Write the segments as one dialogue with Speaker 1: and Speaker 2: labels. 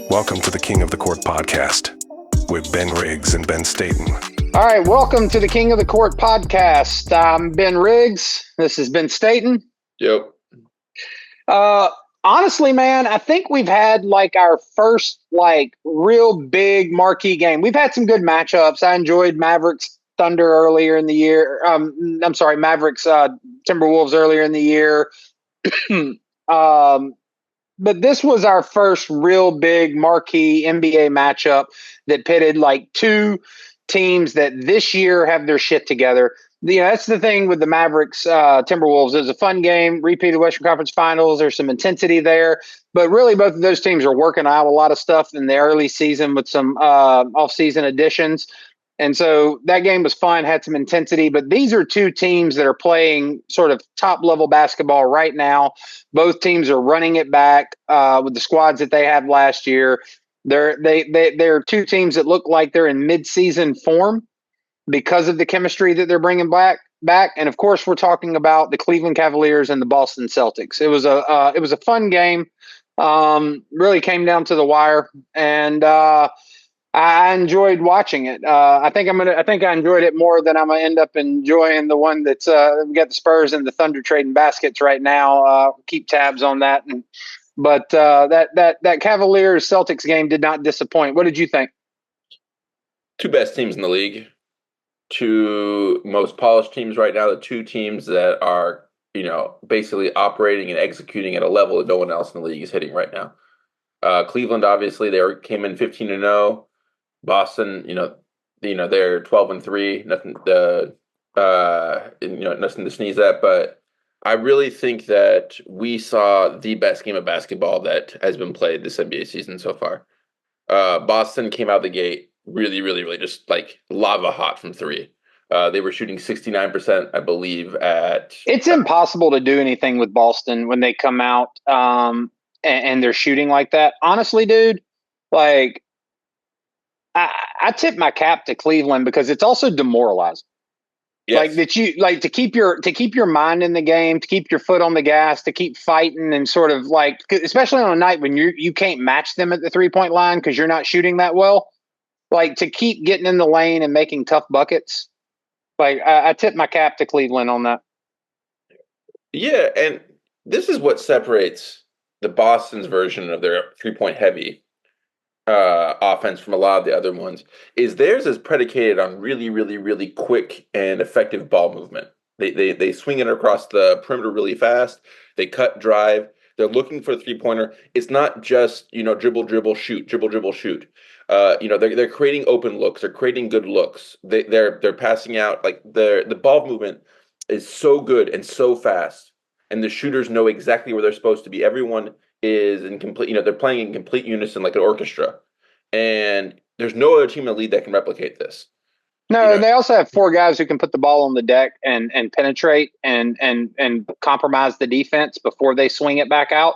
Speaker 1: Welcome to the King of the Court podcast with Ben Riggs and Ben Staten.
Speaker 2: All right, welcome to the King of the Court podcast. I'm Ben Riggs. This is Ben Staten.
Speaker 3: Yep.
Speaker 2: Honestly, man, I think we've had our first real big marquee game. We've had some good matchups. I enjoyed Mavericks Thunder earlier in the year. Mavericks Timberwolves earlier in the year. But this was our first real big marquee NBA matchup that pitted two teams that this year have their shit together. That's the thing with the Mavericks Timberwolves. It was a fun game, repeated Western Conference Finals. There's some intensity there, but really both of those teams are working out a lot of stuff in the early season with some off-season additions. And so that game was fun, had some intensity, but these are two teams that are playing sort of top-level basketball right now. Both teams are running it back with the squads that they had last year. They're two teams that look like they're in mid-season form because of the chemistry that they're bringing back. And of course, we're talking about the Cleveland Cavaliers and the Boston Celtics. It was a fun game. Really came down to the wire, and I enjoyed watching it. I think I enjoyed it more than I'm gonna end up enjoying the one that's we got the Spurs and the Thunder trading baskets right now. Keep tabs on that. But that Cavaliers Celtics game did not disappoint. What did you think?
Speaker 3: Two best teams in the league. Two most polished teams right now. The two teams that are, basically operating and executing at a level that no one else in the league is hitting right now. Cleveland, obviously, came in 15-0. Boston, they're 12-3. Nothing to sneeze at. But I really think that we saw the best game of basketball that has been played this NBA season so far. Boston came out the gate really, really, really just lava hot from three. They were shooting 69%, I believe,
Speaker 2: It's impossible to do anything with Boston when they come out and they're shooting like that. Honestly, dude, I tip my cap to Cleveland because it's also demoralizing.
Speaker 3: Yes.
Speaker 2: To keep your mind in the game, to keep your foot on the gas, to keep fighting, and sort of especially on a night when you can't match them at the 3-point line because you're not shooting that well. To keep getting in the lane and making tough buckets. I tip my cap to Cleveland on that.
Speaker 3: Yeah, and this is what separates the Boston's version of their 3-point heavy offense from a lot of the other ones. Is theirs is predicated on really, really, really quick and effective ball movement. They swing it across the perimeter really fast. They cut, drive. They're looking for a 3-pointer. It's not just dribble, dribble, shoot, dribble, dribble, shoot. They're creating open looks. They're creating good looks. They're passing out. The ball movement is so good and so fast, and the shooters know exactly where they're supposed to be. Everyone is in complete. They're playing in complete unison like an orchestra, and there's no other team in the league that can replicate this.
Speaker 2: No, and they also have four guys who can put the ball on the deck and penetrate and compromise the defense before they swing it back out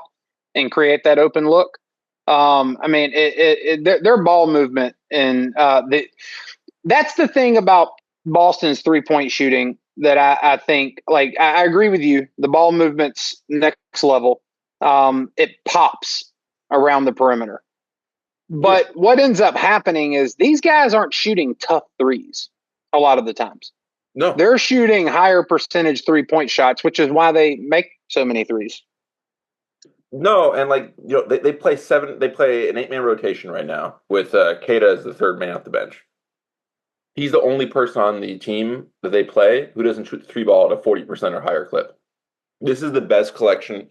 Speaker 2: and create that open look. Their ball movement and that's the thing about Boston's 3-point shooting that I think I agree with you. The ball movement's next level. It pops around the perimeter. But what ends up happening is these guys aren't shooting tough threes a lot of the times.
Speaker 3: No.
Speaker 2: They're shooting higher percentage 3-point shots, which is why they make so many threes.
Speaker 3: No, and they play an 8-man rotation right now with Keita as the third man off the bench. He's the only person on the team that they play who doesn't shoot the 3-ball at a 40% or higher clip. This is the best collection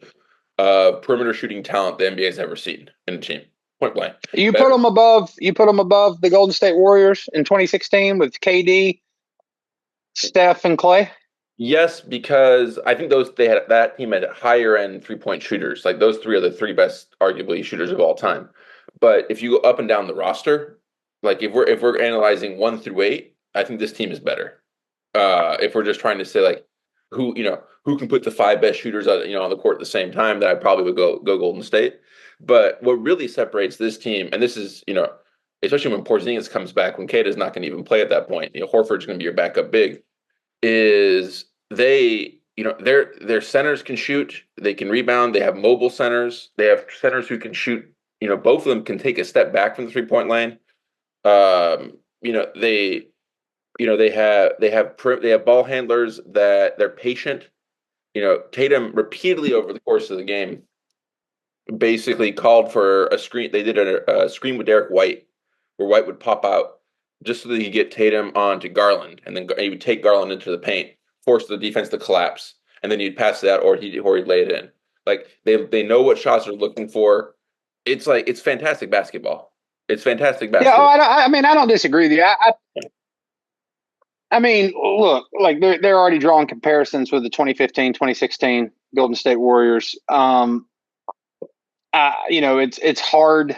Speaker 3: of perimeter shooting talent the NBA has ever seen in a team. Point blank.
Speaker 2: You put them above the Golden State Warriors in 2016 with KD, Steph, and Clay.
Speaker 3: Yes, because I think that team had higher end 3-point shooters. Those three are the three best, arguably, shooters of all time. But if you go up and down the roster, if we're analyzing 1 through 8, I think this team is better. If we're just trying to say who can put the 5 best shooters on the court at the same time, then I probably would go Golden State. But what really separates this team, and this is, especially when Porzingis comes back, when Keita's not going to even play at that point, Horford's going to be your backup big, is their centers can shoot, they can rebound, they have mobile centers, they have centers who can shoot both of them can take a step back from the 3-point lane. They have ball handlers that they're patient. Tatum repeatedly over the course of the game basically called for a screen. They did a screen with Derek White, where White would pop out just so that he could get Tatum onto Garland, and then he would take Garland into the paint, force the defense to collapse, and then he'd pass it out, or he'd lay it in. Like they know what shots they're looking for. It's fantastic basketball. It's fantastic
Speaker 2: Yeah,
Speaker 3: basketball.
Speaker 2: I mean, I don't disagree with you. I mean, look, like they're already drawing comparisons with the 2015, 2016 Golden State Warriors. It's hard.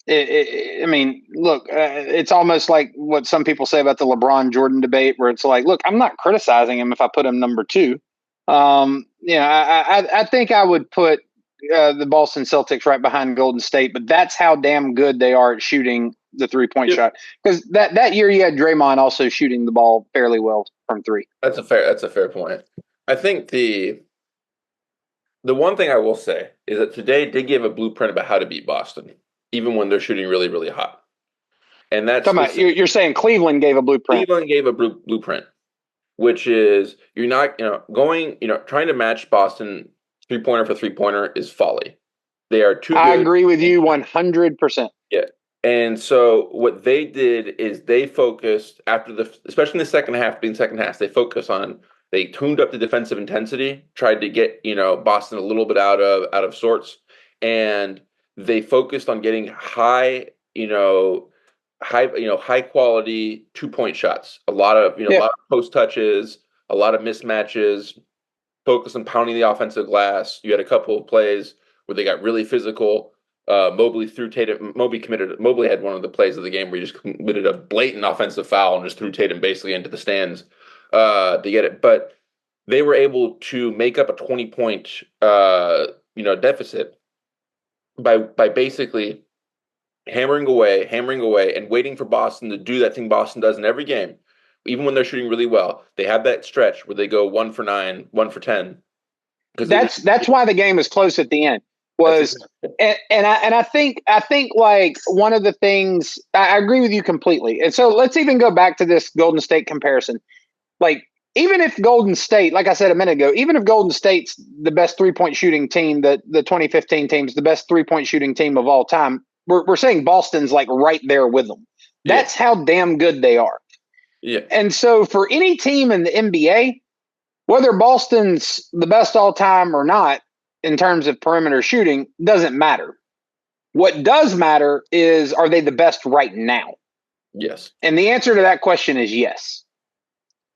Speaker 2: I mean, look, it's almost like what some people say about the LeBron Jordan debate, where it's like, look, I'm not criticizing him if I put him number 2. I think I would put the Boston Celtics right behind Golden State, but that's how damn good they are at shooting the 3-point shot. Because that year you had Draymond also shooting the ball fairly well from 3.
Speaker 3: That's a fair point. I think the one thing I will say is that today did give a blueprint about how to beat Boston, even when they're shooting really, really hot. And that's
Speaker 2: you're saying Cleveland gave a blueprint.
Speaker 3: Cleveland gave a blueprint, which is you're not trying to match Boston 3-pointer for 3-pointer is folly. They are too good.
Speaker 2: I agree with you 100%.
Speaker 3: Yeah. And so what they did is they focused especially in the second half, they tuned up the defensive intensity, tried to get, Boston a little bit out of sorts, and they focused on getting high quality 2-point shots. A lot of post touches, a lot of mismatches, focus on pounding the offensive glass. You had a couple of plays where they got really physical. Mobley threw Tatum. Mobley had one of the plays of the game where he just committed a blatant offensive foul and just threw Tatum basically into the stands to get it. But they were able to make up a 20-point deficit by basically hammering away, and waiting for Boston to do that thing Boston does in every game. Even when they're shooting really well, they have that stretch where they go 1 for 9, 1 for 10.
Speaker 2: That's why the game was close at the end. I think like one of the things I agree with you completely. And so let's even go back to this Golden State comparison. Like, even if Golden State, like I said a minute ago, even if Golden State's the best 3-point shooting team, the 2015 team's the best 3-point shooting team of all time, we're saying Boston's like right there with them. That's how damn good they are.
Speaker 3: Yeah.
Speaker 2: And so for any team in the NBA, whether Boston's the best all time or not, in terms of perimeter shooting, doesn't matter. What does matter is, are they the best right now?
Speaker 3: Yes.
Speaker 2: And the answer to that question is yes.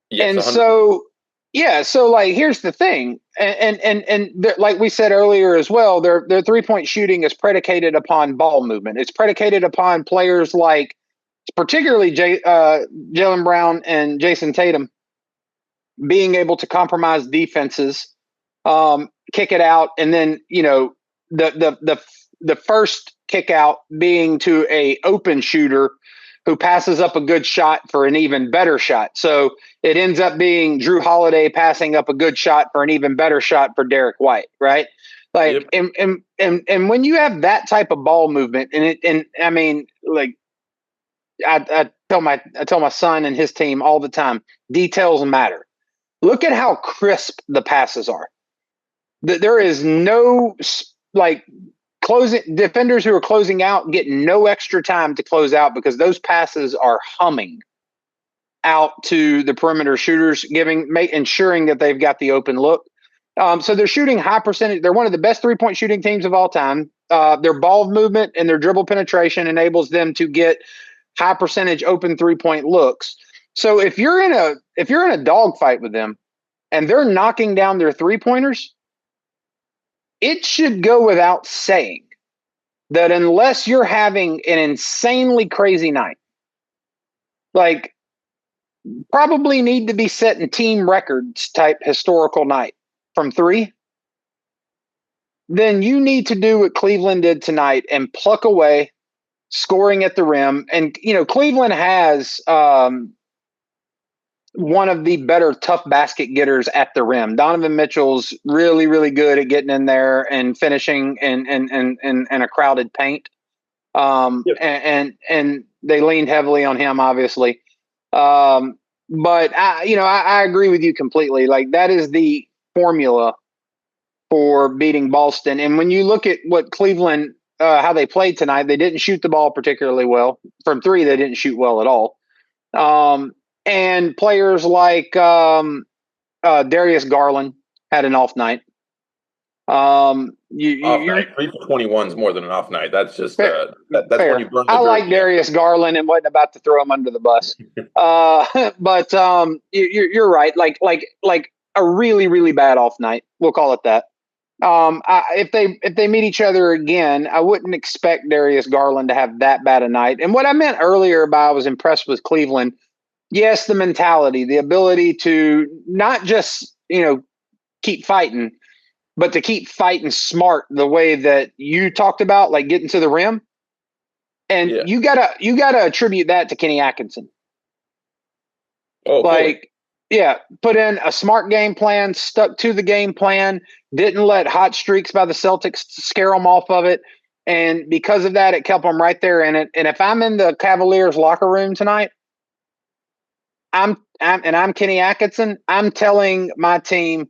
Speaker 3: Yes,
Speaker 2: and
Speaker 3: 100%.
Speaker 2: so like, here's the thing. And like we said earlier as well, their 3-point shooting is predicated upon ball movement. It's predicated upon players like, particularly Jaylen Brown and Jayson Tatum, being able to compromise defenses, kick it out, and then the first kick out being to a open shooter who passes up a good shot for an even better shot. So it ends up being Drew Holiday passing up a good shot for an even better shot for Derek White, right? Like, yep. and when you have that type of ball movement, and I mean, like, I tell my son and his team all the time, details matter. Look at how crisp the passes are. There is no, like, closing defenders who are closing out get no extra time to close out, because those passes are humming out to the perimeter shooters, ensuring that they've got the open look. So they're shooting high percentage. They're one of the best 3-point shooting teams of all time. Their ball movement and their dribble penetration enables them to get high percentage open 3-point looks. So if you're in a dogfight with them and they're knocking down their 3-pointers, it should go without saying that unless you're having an insanely crazy night, like probably need to be setting team records type historical night from 3, then you need to do what Cleveland did tonight and pluck away, scoring at the rim. And, Cleveland has one of the better tough basket getters at the rim. Donovan Mitchell's really, really good at getting in there and finishing in a crowded paint.
Speaker 3: Yep.
Speaker 2: And they leaned heavily on him, obviously. But I agree with you completely. Like, that is the formula for beating Boston. And when you look at what Cleveland, how they played tonight, they didn't shoot the ball particularly well. From three, they didn't shoot well at all. And players like Darius Garland had an off night.
Speaker 3: Off night. 3 for 21 is more than an off night. That's just
Speaker 2: fair.
Speaker 3: that's
Speaker 2: Fair.
Speaker 3: when you burn the
Speaker 2: I like
Speaker 3: jersey.
Speaker 2: Darius Garland and wasn't about to throw him under the bus. But you're right. Like a really, really bad off night. We'll call it that. If they meet each other again, I wouldn't expect Darius Garland to have that bad a night. And what I meant earlier by I was impressed with Cleveland, yes, the mentality, the ability to not just, keep fighting, but to keep fighting smart the way that you talked about, like getting to the rim. And you gotta attribute that to Kenny Atkinson.
Speaker 3: Oh,
Speaker 2: like, yeah, put in a smart game plan, stuck to the game plan, didn't let hot streaks by the Celtics scare them off of it. And because of that, it kept them right there in it. And if I'm in the Cavaliers locker room tonight, I'm Kenny Atkinson, I'm telling my team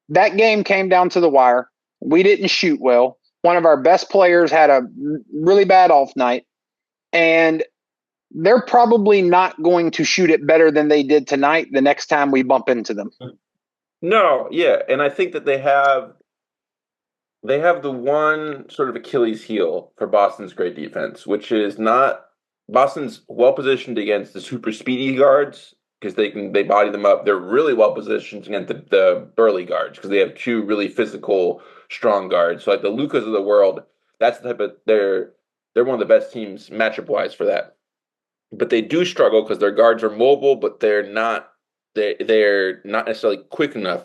Speaker 2: that game came down to the wire. We didn't shoot well. One of our best players had a really bad off night. And they're probably not going to shoot it better than they did tonight the next time we bump into them.
Speaker 3: No, yeah. And I think that they have the one sort of Achilles heel for Boston's great defense, which is not Boston's well positioned against the super speedy guards because they body them up. They're really well positioned against the burly guards because they have two really physical, strong guards. So like the Lukas of the world, that's the type of they're one of the best teams matchup wise for that. But they do struggle because their guards are mobile, but they're not necessarily quick enough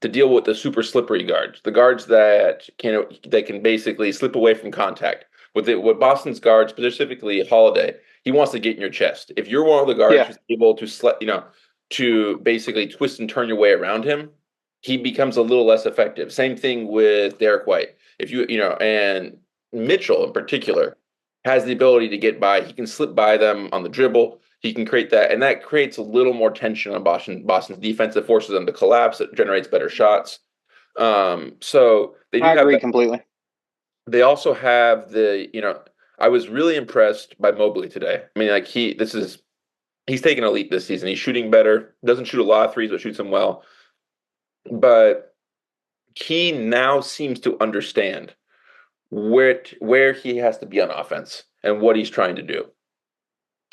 Speaker 3: to deal with the super slippery guards, the guards that can basically slip away from contact. With Boston's guards, specifically Holiday, he wants to get in your chest. If you're one of the guards who's able to basically twist and turn your way around him, he becomes a little less effective. Same thing with Derek White. If and Mitchell in particular has the ability to get by. He can slip by them on the dribble. He can create that, and that creates a little more tension on Boston's defense. It forces them to collapse. It generates better shots. So they do
Speaker 2: I agree
Speaker 3: that.
Speaker 2: completely.
Speaker 3: They also have I was really impressed by Mobley today. I mean, like he's taken a leap this season. He's shooting better. Doesn't shoot a lot of threes, but shoots them well. But he now seems to understand where he has to be on offense and what he's trying to do.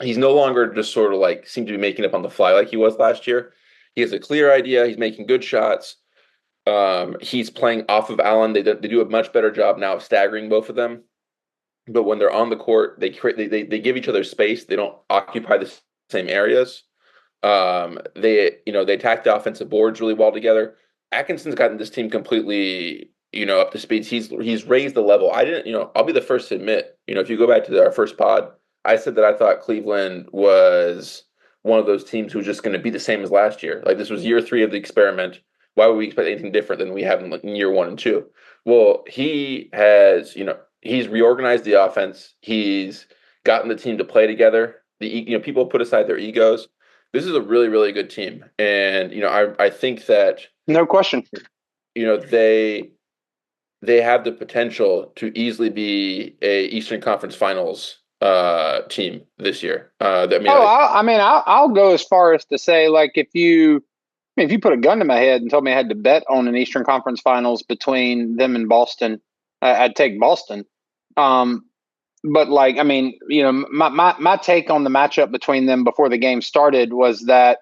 Speaker 3: He's no longer just sort of like seemed to be making up on the fly like he was last year. He has a clear idea. He's making good shots. He's playing off of Allen. They do a much better job now of staggering both of them. But when they're on the court, they give each other space. They don't occupy the same areas. They attack the offensive boards really well together. Atkinson's gotten this team completely up to speed. He's raised the level. I'll be the first to admit, if you go back to our first pod, I said that I thought Cleveland was one of those teams who was just going to be the same as last year. Like, this was year 3 of the experiment. Why would we expect anything different than we have in year 1 and 2? Well, he has, he's reorganized the offense. He's gotten the team to play together. People put aside their egos. This is a really, really good team. And, I think that
Speaker 2: no question,
Speaker 3: they have the potential to easily be a Eastern Conference Finals team this year.
Speaker 2: I'll go as far as to say, like, if you put a gun to my head and told me I had to bet on an Eastern Conference Finals between them and Boston, I'd take Boston. But like, my take on the matchup between them before the game started was that,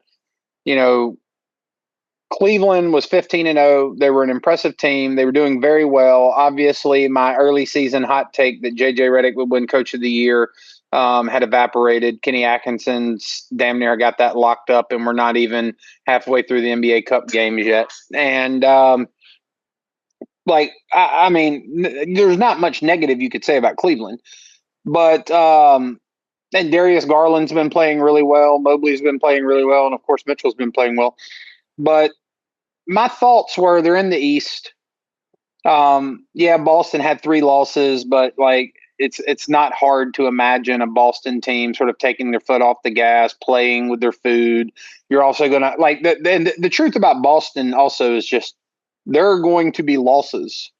Speaker 2: Cleveland was 15-0. They were an impressive team. They were doing very well. Obviously, my early season hot take that JJ Redick would win Coach of the Year had evaporated. Kenny Atkinson's damn near got that locked up, and we're not even halfway through the NBA Cup games yet. And there's not much negative you could say about Cleveland, but And Darius Garland's been playing really well. Mobley's been playing really well. And, of course, Mitchell's been playing well. But my thoughts were they're in the East. Yeah, Boston had 3 losses, but, like, it's not hard to imagine a Boston team sort of taking their foot off the gas, playing with their food. You're also going to – like, the truth about Boston also is just there are going to be losses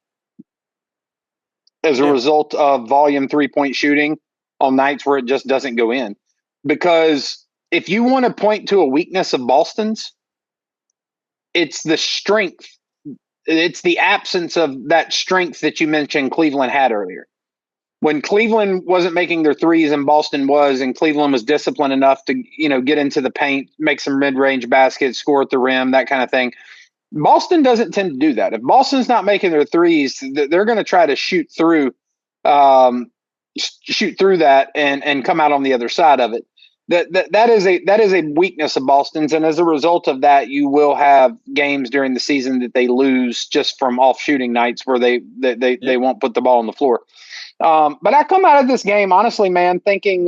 Speaker 2: as a result of volume 3-point shooting on nights where it just doesn't go in. Because if you want to point to a weakness of Boston's, it's the strength. It's the absence of that strength that you mentioned Cleveland had earlier. When Cleveland wasn't making their threes and Boston was, and Cleveland was disciplined enough to, get into the paint, make some mid-range baskets, score at the rim, that kind of thing. Boston doesn't tend to do that. If Boston's not making their threes, they're going to try to shoot through that and come out on the other side of it. That is a weakness of Boston's, and as a result of that, you will have games during the season that they lose just from off shooting nights where they won't put the ball on the floor. But I come out of this game honestly, man, thinking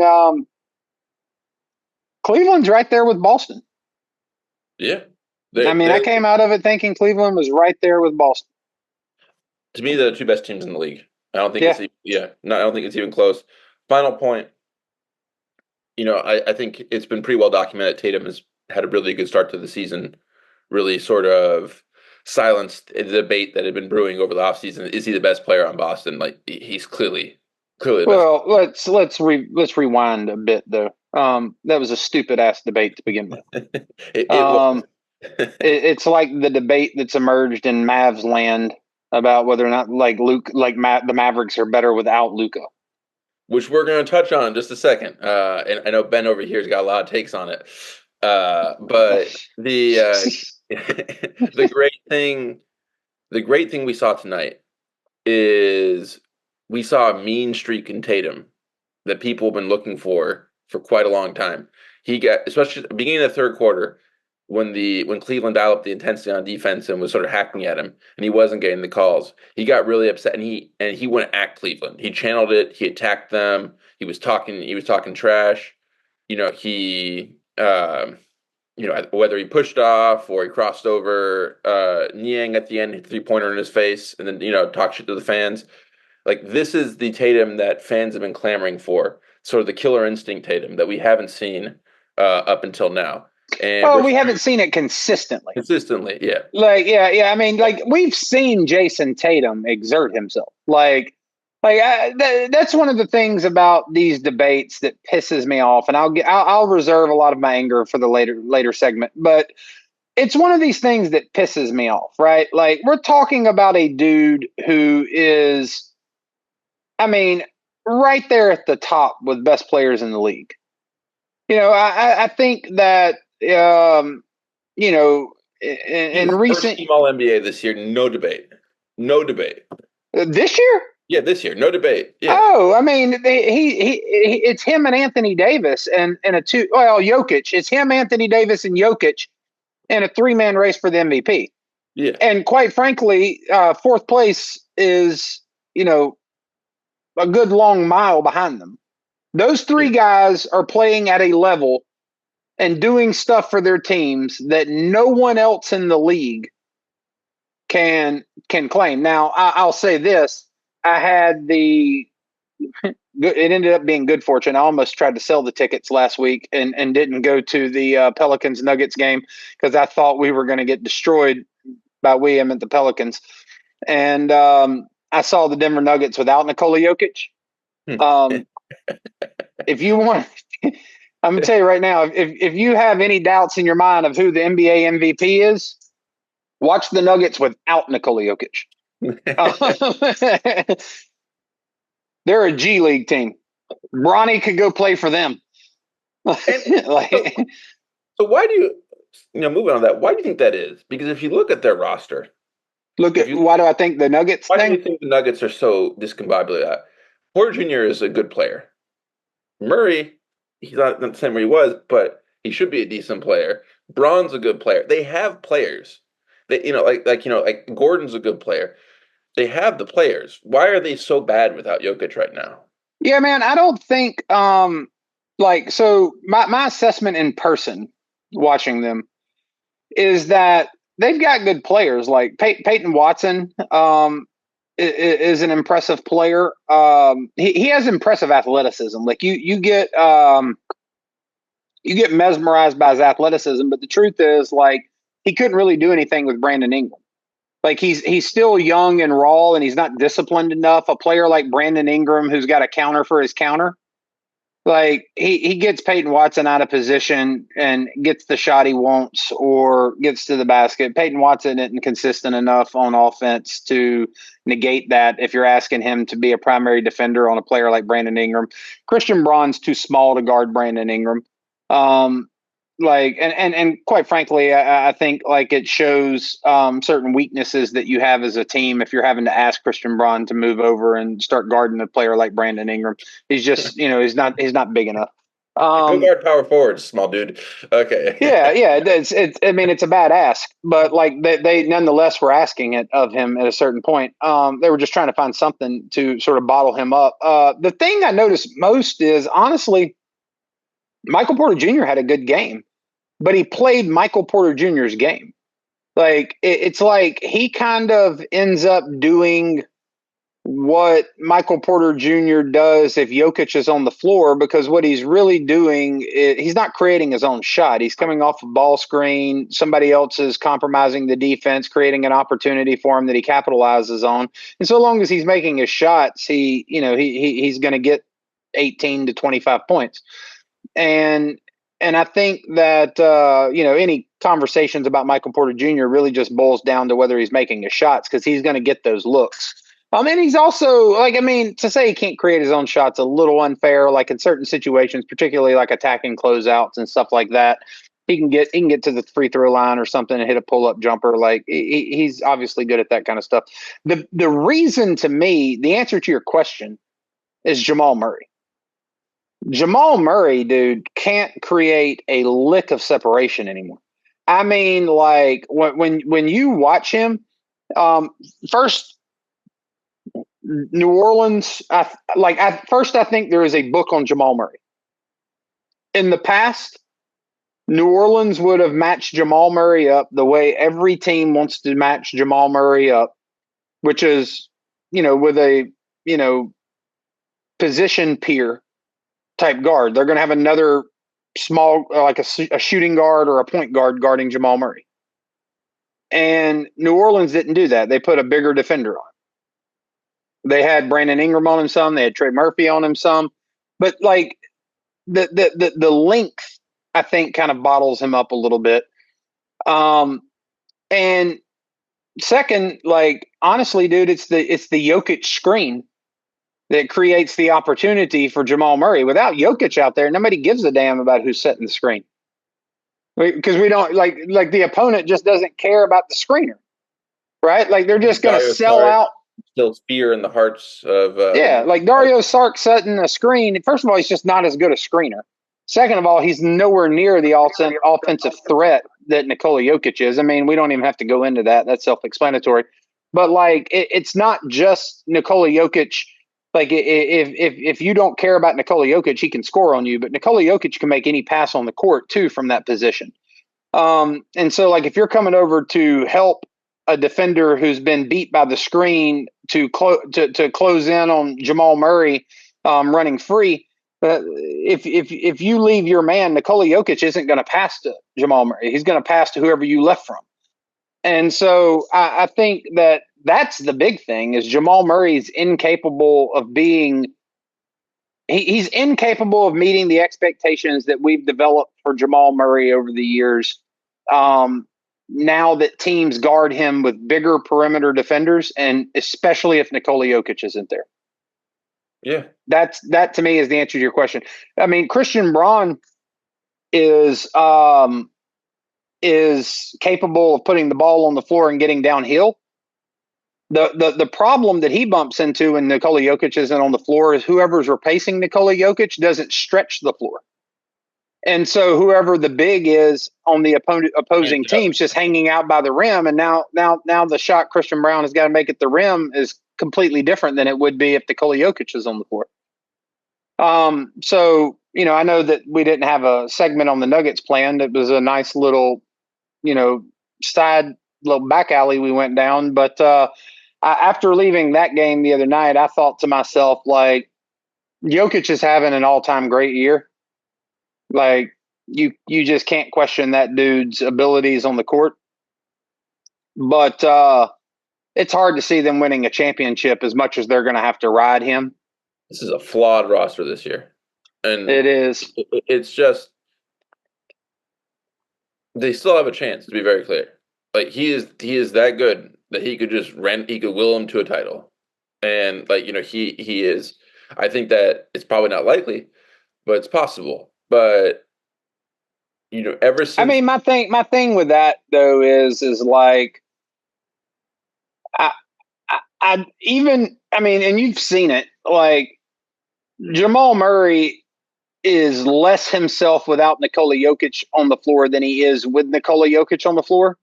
Speaker 2: Cleveland's right there with Boston.
Speaker 3: Yeah.
Speaker 2: I came out of it thinking Cleveland was right there with Boston.
Speaker 3: To me, they're the 2 best teams in the league. I don't think I don't think it's even close. Final point. I think it's been pretty well documented. Tatum has had a really good start to the season, really sort of silenced the debate that had been brewing over the offseason. Is he the best player on Boston? Like, he's clearly the best.
Speaker 2: Well, let's rewind a bit though. That was a stupid ass debate to begin with. It's like the debate that's emerged in Mavs land about whether or not the Mavericks are better without Luka.
Speaker 3: Which we're going to touch on in just a second. And I know Ben over here has got a lot of takes on it. But the great thing we saw tonight is we saw a mean streak in Tatum that people have been looking for quite a long time. He got, especially at the beginning of the third quarter, when Cleveland dialed up the intensity on defense and was sort of hacking at him, and he wasn't getting the calls, he got really upset, and he went at Cleveland. He channeled it. He attacked them. He was talking trash. Whether he pushed off or he crossed over Niang at the end, hit the 3-pointer in his face, and then talk shit to the fans. Like, this is the Tatum that fans have been clamoring for, sort of the killer instinct Tatum that we haven't seen up until now. And
Speaker 2: we haven't seen it consistently.
Speaker 3: Consistently, yeah.
Speaker 2: I mean, we've seen Jayson Tatum exert himself. That's one of the things about these debates that pisses me off, and I'll reserve a lot of my anger for the later segment. But it's one of these things that pisses me off, right? Like, we're talking about a dude who is, right there at the top with best players in the league. I think that. In recent
Speaker 3: first team All NBA this year, no debate.
Speaker 2: This year?
Speaker 3: Yeah, this year, no debate. Yeah.
Speaker 2: Oh, it's him and Anthony Davis and Jokic. It's him, Anthony Davis, and Jokic in a 3-man race for the MVP.
Speaker 3: Yeah.
Speaker 2: And quite frankly, fourth place is a good long mile behind them. Those 3 guys are playing at a level and doing stuff for their teams that no one else in the league can claim. Now, I'll say this. I had it ended up being good fortune. I almost tried to sell the tickets last week and didn't go to the Pelicans-Nuggets game because I thought we were going to get destroyed by we. I meant the Pelicans. And I saw the Denver Nuggets without Nikola Jokic. If you want... I'm going to tell you right now, if you have any doubts in your mind of who the NBA MVP is, watch the Nuggets without Nikola Jokic. They're a G League team. Bronny could go play for them.
Speaker 3: So why do you moving on that, why do you think that is? Because if you look at their roster.
Speaker 2: Why do I think the Nuggets
Speaker 3: Why do you think the Nuggets are so discombobulated? Porter Jr. is a good player. Murray, he's not the same where he was, but he should be a decent player. Braun's a good player. They have players. They, like Gordon's a good player. They have the players. Why are they so bad without Jokic right now?
Speaker 2: Yeah, man, I don't think like, so my assessment in person watching them is that they've got good players. Like Peyton Watson is an impressive player. He has impressive athleticism. Like you get mesmerized by his athleticism, but the truth is, like, he couldn't really do anything with Brandon Ingram. Like he's still young and raw, and he's not disciplined enough. A player like Brandon Ingram, who's got a counter for his counter, like he gets Peyton Watson out of position and gets the shot he wants or gets to the basket. Peyton Watson isn't consistent enough on offense to negate that if you're asking him to be a primary defender on a player like Brandon Ingram. Christian Braun's too small to guard Brandon Ingram. Um, and quite frankly, I think like it shows certain weaknesses that you have as a team if you're having to ask Christian Braun to move over and start guarding a player like Brandon Ingram. He's just, he's not big enough.
Speaker 3: Go guard power forward, small dude. Okay.
Speaker 2: Yeah. I mean, it's a bad ask, but like they nonetheless were asking it of him at a certain point. They were just trying to find something to sort of bottle him up. The thing I noticed most is honestly, Michael Porter Jr. had a good game, but he played Michael Porter Jr.'s game. Like it's like he kind of ends up doing what Michael Porter Jr. does if Jokic is on the floor, because what he's really doing is he's not creating his own shot. He's coming off a ball screen. Somebody else is compromising the defense, creating an opportunity for him that he capitalizes on. And so long as he's making his shots, he's going to get 18 to 25 points. And I think that, any conversations about Michael Porter Jr. really just boils down to whether he's making his shots, because he's going to get those looks. And he's also to say he can't create his own shots a little unfair, like in certain situations, particularly like attacking closeouts and stuff like that. He can get to the free throw line or something and hit a pull up jumper. Like he's obviously good at that kind of stuff. The reason to me, the answer to your question is Jamal Murray. Jamal Murray, dude, can't create a lick of separation anymore. I mean, like when you watch him, first New Orleans, I think there is a book on Jamal Murray. In the past, New Orleans would have matched Jamal Murray up the way every team wants to match Jamal Murray up, which is, with a, position peer type guard. They're going to have another small, like a shooting guard or a point guard guarding Jamal Murray. And New Orleans didn't do that. They put a bigger defender on. They had Brandon Ingram on him some. They had Trey Murphy on him some. But like the length, I think, kind of bottles him up a little bit. And second, like honestly, dude, it's the Jokic screen that creates the opportunity for Jamal Murray. Without Jokic out there, nobody gives a damn about who's setting the screen, because we don't like the opponent just doesn't care about the screener, right? Like they're just going to sell out.
Speaker 3: Still fear in the hearts of
Speaker 2: like Dario Saric setting a screen. First of all, he's just not as good a screener. Second of all, he's nowhere near the offensive threat that Nikola Jokic is. I mean, we don't even have to go into that. That's self-explanatory. But like, it's not just Nikola Jokic. Like if you don't care about Nikola Jokic, he can score on you, but Nikola Jokic can make any pass on the court too from that position. And so like if you're coming over to help a defender who's been beat by the screen to close in on Jamal Murray running free, if you leave your man, Nikola Jokic isn't going to pass to Jamal Murray. He's going to pass to whoever you left from. And so I think that's the big thing is Jamal Murray's incapable of being – he's incapable of meeting the expectations that we've developed for Jamal Murray over the years. Now that teams guard him with bigger perimeter defenders, and especially if Nikola Jokic isn't there.
Speaker 3: Yeah.
Speaker 2: That to me is the answer to your question. I mean, Christian Braun is capable of putting the ball on the floor and getting downhill. The problem that he bumps into when Nikola Jokic isn't on the floor is whoever's replacing Nikola Jokic doesn't stretch the floor. And so whoever the big is on the opposing team's just hanging out by the rim. And now the shot Christian Braun has got to make at the rim is completely different than it would be if Nikola Jokic is on the floor. So I know that we didn't have a segment on the Nuggets planned. It was a nice little, side little back alley we went down. But after leaving that game the other night, I thought to myself, like, Jokic is having an all-time great year. Like, you just can't question that dude's abilities on the court. But it's hard to see them winning a championship as much as they're going to have to ride him.
Speaker 3: This is a flawed roster this year. And
Speaker 2: it is.
Speaker 3: It's just they still have a chance, to be very clear. Like, he is that good that he could will him to a title. And he is. I think that it's probably not likely, but it's possible. But ever since,
Speaker 2: I mean, my thing with that though is like, and you've seen it. Like, Jamal Murray is less himself without Nikola Jokic on the floor than he is with Nikola Jokic on the floor.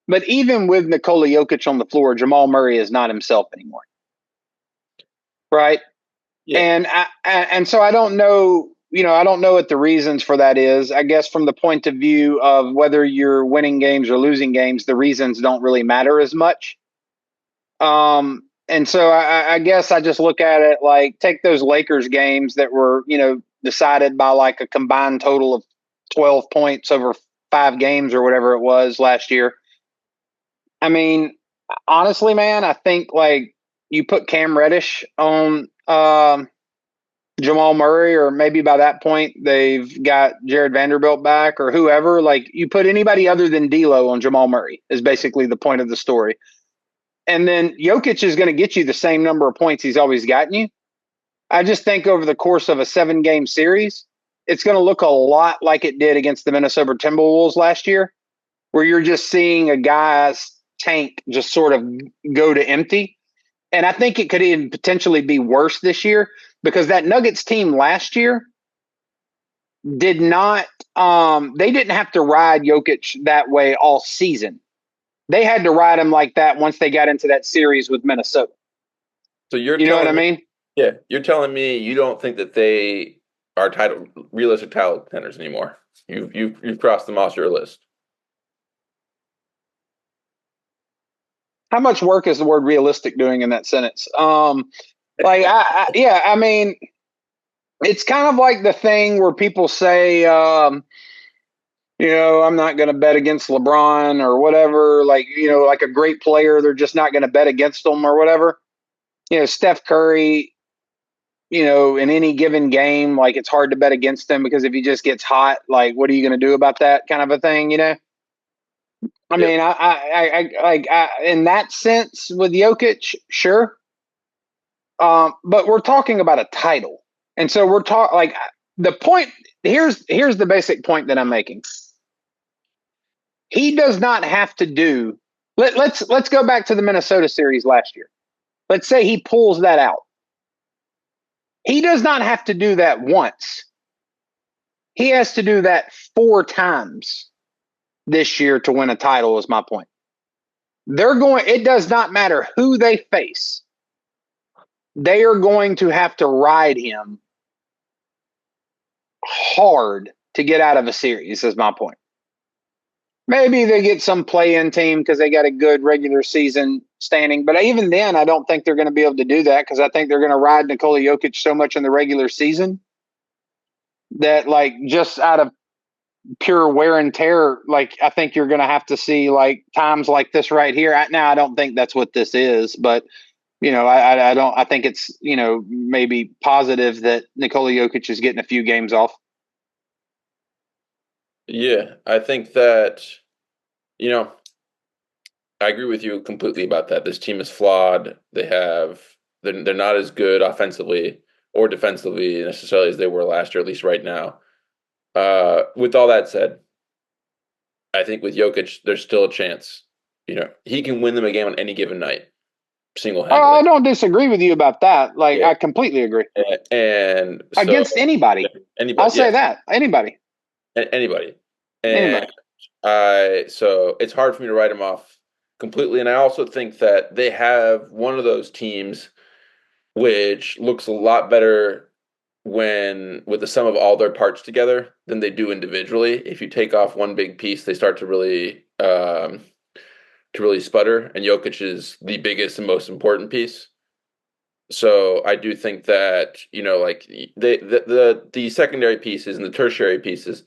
Speaker 2: But even with Nikola Jokic on the floor, Jamal Murray is not himself anymore. Right? Yeah. And so I don't know, I don't know what the reasons for that is. I guess from the point of view of whether you're winning games or losing games, the reasons don't really matter as much. And so I guess I just look at it like, take those Lakers games that were, decided by like a combined total of 12 points over 5 games or whatever it was last year. I mean, honestly, man, I think like you put Cam Reddish on Jamal Murray, or maybe by that point they've got Jared Vanderbilt back or whoever. Like, you put anybody other than D'Lo on Jamal Murray is basically the point of the story. And then Jokic is going to get you the same number of points he's always gotten you. I just think over the course of a 7-game series, it's going to look a lot like it did against the Minnesota Timberwolves last year, where you're just seeing a guy's tank just sort of go to empty. And I think it could even potentially be worse this year, because that Nuggets team last year did not they didn't have to ride Jokic that way all season. They had to ride him like that once they got into that series with Minnesota.
Speaker 3: So you
Speaker 2: know what I mean?
Speaker 3: Yeah, you're telling me you don't think that they are realistic title contenders anymore. You've crossed them off your list.
Speaker 2: How much work is the word realistic doing in that sentence? I mean, it's kind of like the thing where people say, I'm not going to bet against LeBron or whatever. Like, like a great player, they're just not going to bet against them or whatever. Steph Curry, in any given game, like, it's hard to bet against him because if he just gets hot, like, what are you going to do about that kind of a thing, I mean, I in that sense with Jokic, sure. But we're talking about a title. And so we're talking like the point here's the basic point that I'm making. He does not have to do let's go back to the Minnesota series last year. Let's say he pulls that out. He does not have to do that once. He has to do that 4 times this year to win a title, is my point. It does not matter who they face. They are going to have to ride him hard to get out of a series, is my point. Maybe they get some play-in team because they got a good regular season standing. But even then, I don't think they're going to be able to do that, because I think they're going to ride Nikola Jokic so much in the regular season that, like, just out of pure wear and tear, like, I think you're going to have to see, like, times like this right here. Now, I don't think that's what this is, but, I think it's, maybe positive that Nikola Jokic is getting a few games off.
Speaker 3: Yeah, I think that, I agree with you completely about that. This team is flawed. They're not as good offensively or defensively necessarily as they were last year, at least right now. With all that said, I think with Jokic, there's still a chance. He can win them a game on any given night, single-handedly.
Speaker 2: I don't disagree with you about that. Like, yeah. I completely agree.
Speaker 3: And so,
Speaker 2: against anybody. I'll say that. Anybody.
Speaker 3: Anybody. And so it's hard for me to write him off completely. And I also think that they have one of those teams which looks a lot better with the sum of all their parts together than they do individually. If you take off one big piece, they start to really sputter, and Jokic is the biggest and most important piece. So I do think that, like the secondary pieces and the tertiary pieces,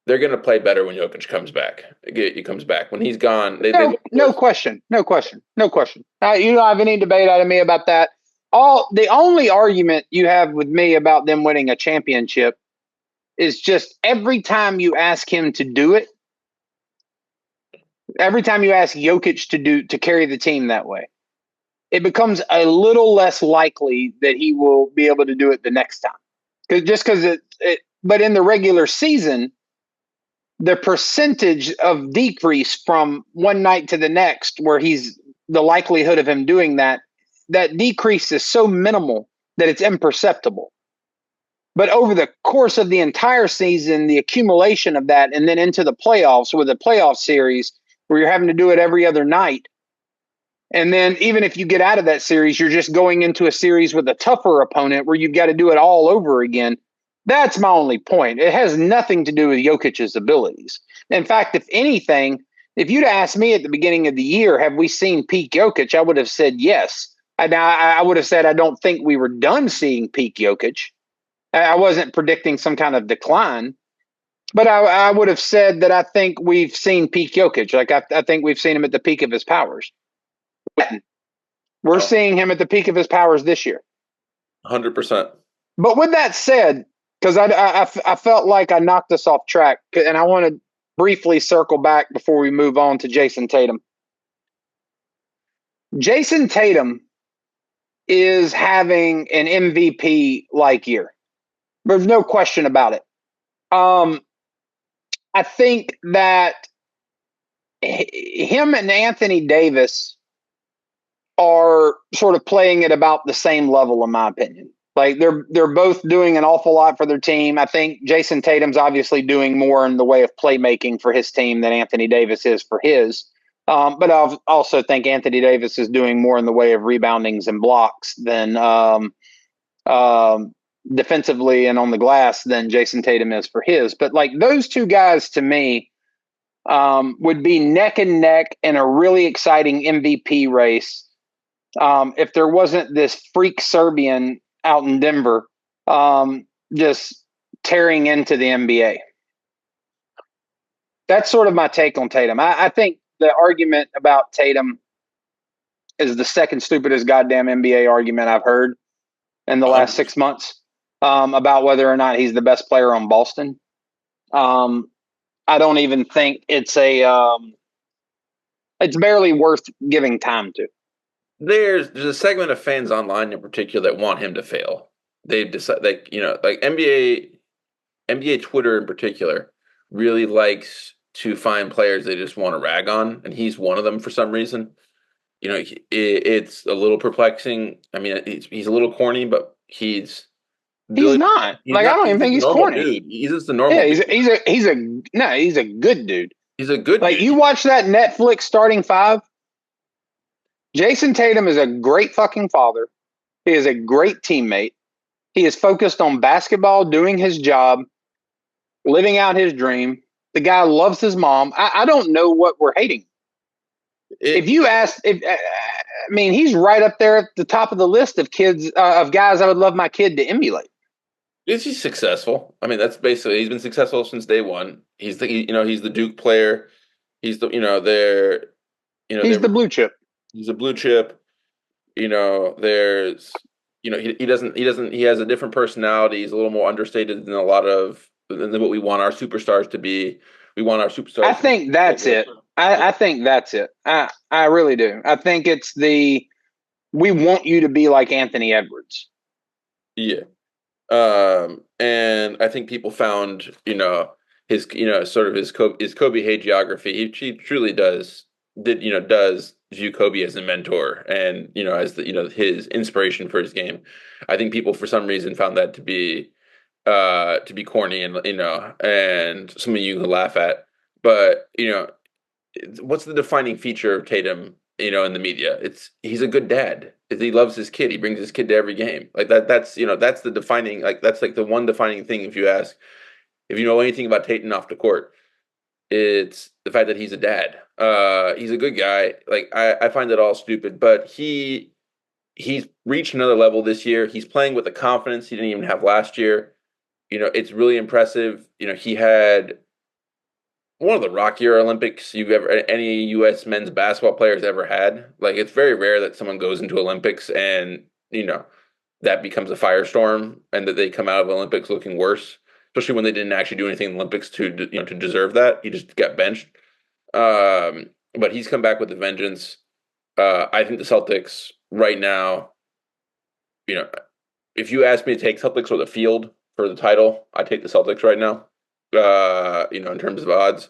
Speaker 3: they're going to play better when Jokic comes back. He comes back. When he's gone, they
Speaker 2: No,
Speaker 3: look
Speaker 2: no
Speaker 3: worse.
Speaker 2: question, no question, no question. You don't have any debate out of me about that. The only argument you have with me about them winning a championship is just every time you ask him to do it, every time you ask Jokic to carry the team that way, it becomes a little less likely that he will be able to do it the next time. Because but in the regular season, the percentage of decrease from one night to the next, where the likelihood of him doing that decrease is so minimal that it's imperceptible. But over the course of the entire season, the accumulation of that, and then into the playoffs with a playoff series where you're having to do it every other night. And then even if you get out of that series, you're just going into a series with a tougher opponent where you've got to do it all over again. That's my only point. It has nothing to do with Jokic's abilities. In fact, if anything, if you'd asked me at the beginning of the year, have we seen peak Jokic, I would have said yes. I would have said I don't think we were done seeing peak Jokic. I wasn't predicting some kind of decline, but I would have said that I think we've seen peak Jokic. Like I think we've seen him at the peak of his powers. We're seeing him at the peak of his powers this year.
Speaker 3: 100%.
Speaker 2: But with that said, because I felt like I knocked us off track, and I want to briefly circle back before we move on to Jayson Tatum. Jayson Tatum is having an MVP-like year. There's no question about it. I think that him and Anthony Davis are sort of playing at about the same level, in my opinion. Like they're both doing an awful lot for their team. I think Jayson Tatum's obviously doing more in the way of playmaking for his team than Anthony Davis is for his. But I also think Anthony Davis is doing more in the way of reboundings and blocks than defensively and on the glass than Jayson Tatum is for his. But like those two guys to me would be neck and neck in a really exciting MVP race. If there wasn't this freak Serbian out in Denver just tearing into the NBA. That's sort of my take on Tatum. I think the argument about Tatum is the second stupidest goddamn NBA argument I've heard in the last 6 months about whether or not he's the best player on Boston. I don't even think it's barely worth giving time to.
Speaker 3: There's a segment of fans online in particular that want him to fail. They decide, like NBA Twitter in particular really likes to find players they just want to rag on, and he's one of them for some reason. It's a little perplexing. I mean, he's a little corny, but he's
Speaker 2: not. I don't even think he's corny.
Speaker 3: Dude. He's just a normal.
Speaker 2: Yeah, he's a good dude.
Speaker 3: He's a good
Speaker 2: dude.
Speaker 3: Dude.
Speaker 2: You watch that Netflix starting five. Jayson Tatum is a great fucking father. He is a great teammate. He is focused on basketball, doing his job, living out his dream. The guy loves his mom. I don't know what we're hating. If you ask, he's right up there at the top of the list of kids, of guys I would love my kid to emulate.
Speaker 3: Is he successful? I mean, that's basically, he's been successful since day one. He's the Duke player. He's the, he's
Speaker 2: the blue chip.
Speaker 3: He's a blue chip. He has a different personality. He's a little more understated than than what we want our superstars to be. We want our superstars.
Speaker 2: I think that's it. I think that's it. I really do. I think it's we want you to be like Anthony Edwards.
Speaker 3: Yeah. And I think people found, his sort of his Kobe hagiography. He truly does view Kobe as a mentor and, as his inspiration for his game. I think people for some reason found that to be corny and, and something you can laugh at. But, what's the defining feature of Tatum in the media. He's a good dad. He loves his kid. He brings his kid to every game. Like that's that's the defining, like that's like the one defining thing. If you know anything about Tatum off the court, it's the fact that he's a dad. He's a good guy. Like I find it all stupid, but he's reached another level this year. He's playing with the confidence he didn't even have last year. It's really impressive. He had one of the rockier Olympics any U.S. men's basketball players ever had. Like it's very rare that someone goes into Olympics and that becomes a firestorm and that they come out of Olympics looking worse, especially when they didn't actually do anything in the Olympics to deserve that. He just got benched. But he's come back with a vengeance. I think the Celtics right now, if you ask me to take Celtics or the field for the title, I take the Celtics right now. In terms of odds,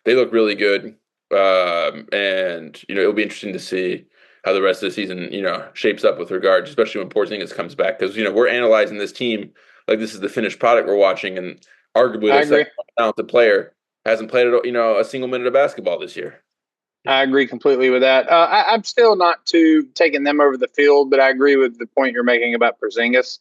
Speaker 3: they look really good. And it'll be interesting to see how the rest of the season, shapes up with regards, especially when Porzingis comes back, because we're analyzing this team like this is the finished product we're watching, and arguably their second talented player hasn't played a single minute of basketball this year.
Speaker 2: I agree completely with that. I'm still not too taking them over the field, but I agree with the point you're making about Porzingis.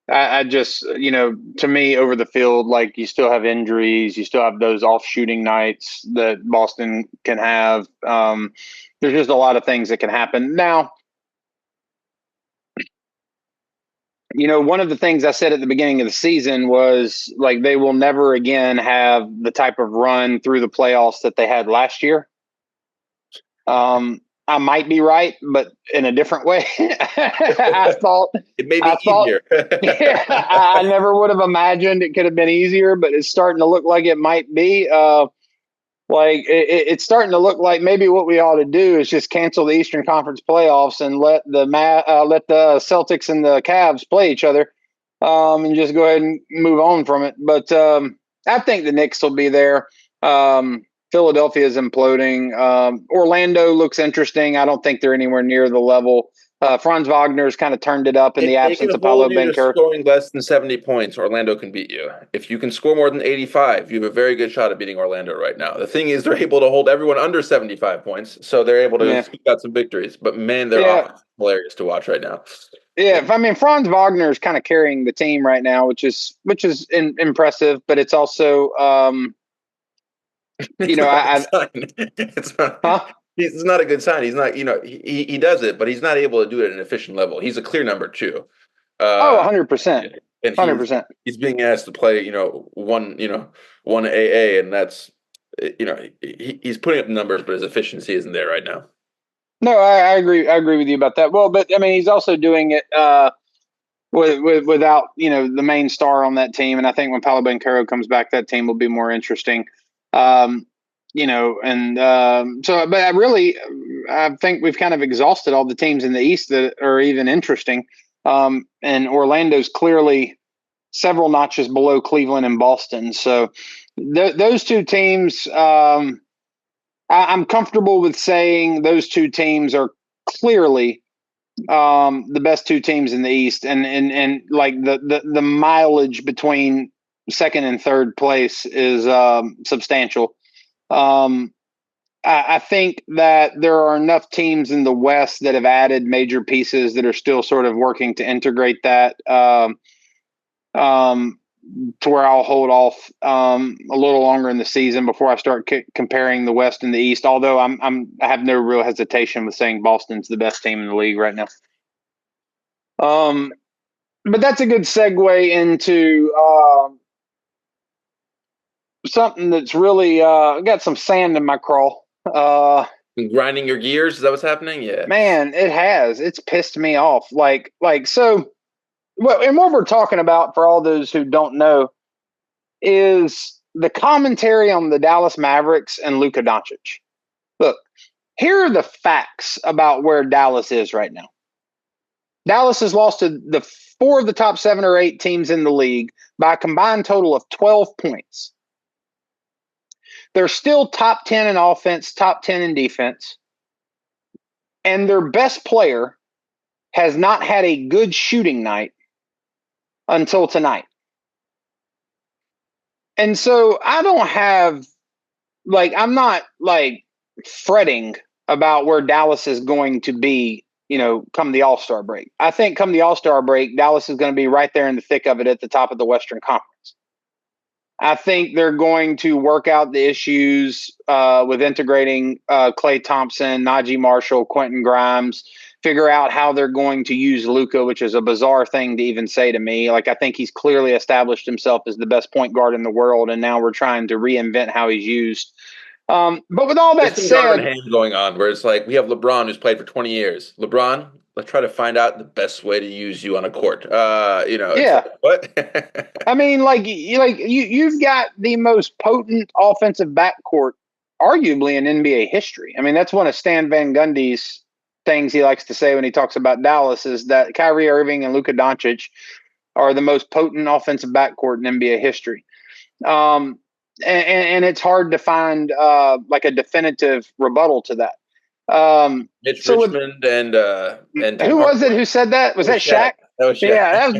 Speaker 2: I just, to me, over the field, like you still have injuries, you still have those off shooting nights that Boston can have. There's just a lot of things that can happen. Now, one of the things I said at the beginning of the season was like they will never again have the type of run through the playoffs that they had last year. I might be right, but in a different way. I thought
Speaker 3: it may be easier.
Speaker 2: Yeah, I never would have imagined it could have been easier, but it's starting to look like it might be. It's starting to look like maybe what we ought to do is just cancel the Eastern Conference playoffs and let the Celtics and the Cavs play each other, and just go ahead and move on from it. But I think the Knicks will be there. Philadelphia is imploding. Orlando looks interesting. I don't think they're anywhere near the level. Franz Wagner's kind of turned it up in the absence of Paolo Banchero.
Speaker 3: Scoring less than 70 points, Orlando can beat you. If you can score more than 85, you have a very good shot at beating Orlando right now. The thing is, they're able to hold everyone under 75 points, so they're able to scoop out some victories. But man, they're hilarious to watch right now.
Speaker 2: Yeah, Franz Wagner is kind of carrying the team right now, which is impressive, but it's also
Speaker 3: It's not a good sign. He's not, he does it, but he's not able to do it at an efficient level. He's a clear number two.
Speaker 2: 100%.
Speaker 3: And
Speaker 2: 100%.
Speaker 3: He's being asked to play, one AA, and that's, he's putting up numbers, but his efficiency isn't there right now.
Speaker 2: No, I agree. I agree with you about that. Well, but I mean, he's also doing it without, the main star on that team. And I think when Paolo Banchero comes back, that team will be more interesting. But I think we've kind of exhausted all the teams in the East that are even interesting. And Orlando's clearly several notches below Cleveland and Boston. So those two teams, I'm comfortable with saying those two teams are clearly the best two teams in the East, and like the mileage between second and third place is substantial. I think that there are enough teams in the West that have added major pieces that are still sort of working to integrate that to where I'll hold off a little longer in the season before I start comparing the West and the East. Although I have no real hesitation with saying Boston's the best team in the league right now. But that's a good segue into something that's really got some sand in my craw.
Speaker 3: Grinding your gears? Is that what's happening? Yeah.
Speaker 2: Man, it has. It's pissed me off. So. Well, and what we're talking about, for all those who don't know, is the commentary on the Dallas Mavericks and Luka Doncic. Look, here are the facts about where Dallas is right now. Dallas has lost to the 4 of the top 7 or 8 teams in the league by a combined total of 12 points. They're still top 10 in offense, top 10 in defense. And their best player has not had a good shooting night until tonight. And so I don't have, I'm not fretting about where Dallas is going to be, come the All-Star break. I think come the All-Star break, Dallas is going to be right there in the thick of it at the top of the Western Conference. I think they're going to work out the issues with integrating Klay Thompson, Najee Marshall, Quentin Grimes, figure out how they're going to use Luka, which is a bizarre thing to even say to me. Like, I think he's clearly established himself as the best point guard in the world, and now we're trying to reinvent how he's used. But with all that
Speaker 3: There's some
Speaker 2: said,
Speaker 3: Darvin Ham going on where it's like we have LeBron who's played for 20 years. LeBron, let's try to find out the best way to use you on a court. It's
Speaker 2: yeah.
Speaker 3: like, what?
Speaker 2: I mean, you've got the most potent offensive backcourt, arguably in NBA history. I mean, that's one of Stan Van Gundy's things he likes to say when he talks about Dallas is that Kyrie Irving and Luka Doncic are the most potent offensive backcourt in NBA history. And it's hard to find like a definitive rebuttal to that.
Speaker 3: It's Richmond and Tim
Speaker 2: who was it
Speaker 3: Hardaway.
Speaker 2: who said that? Was that Shaq?
Speaker 3: That was Shaq.
Speaker 2: Yeah, that was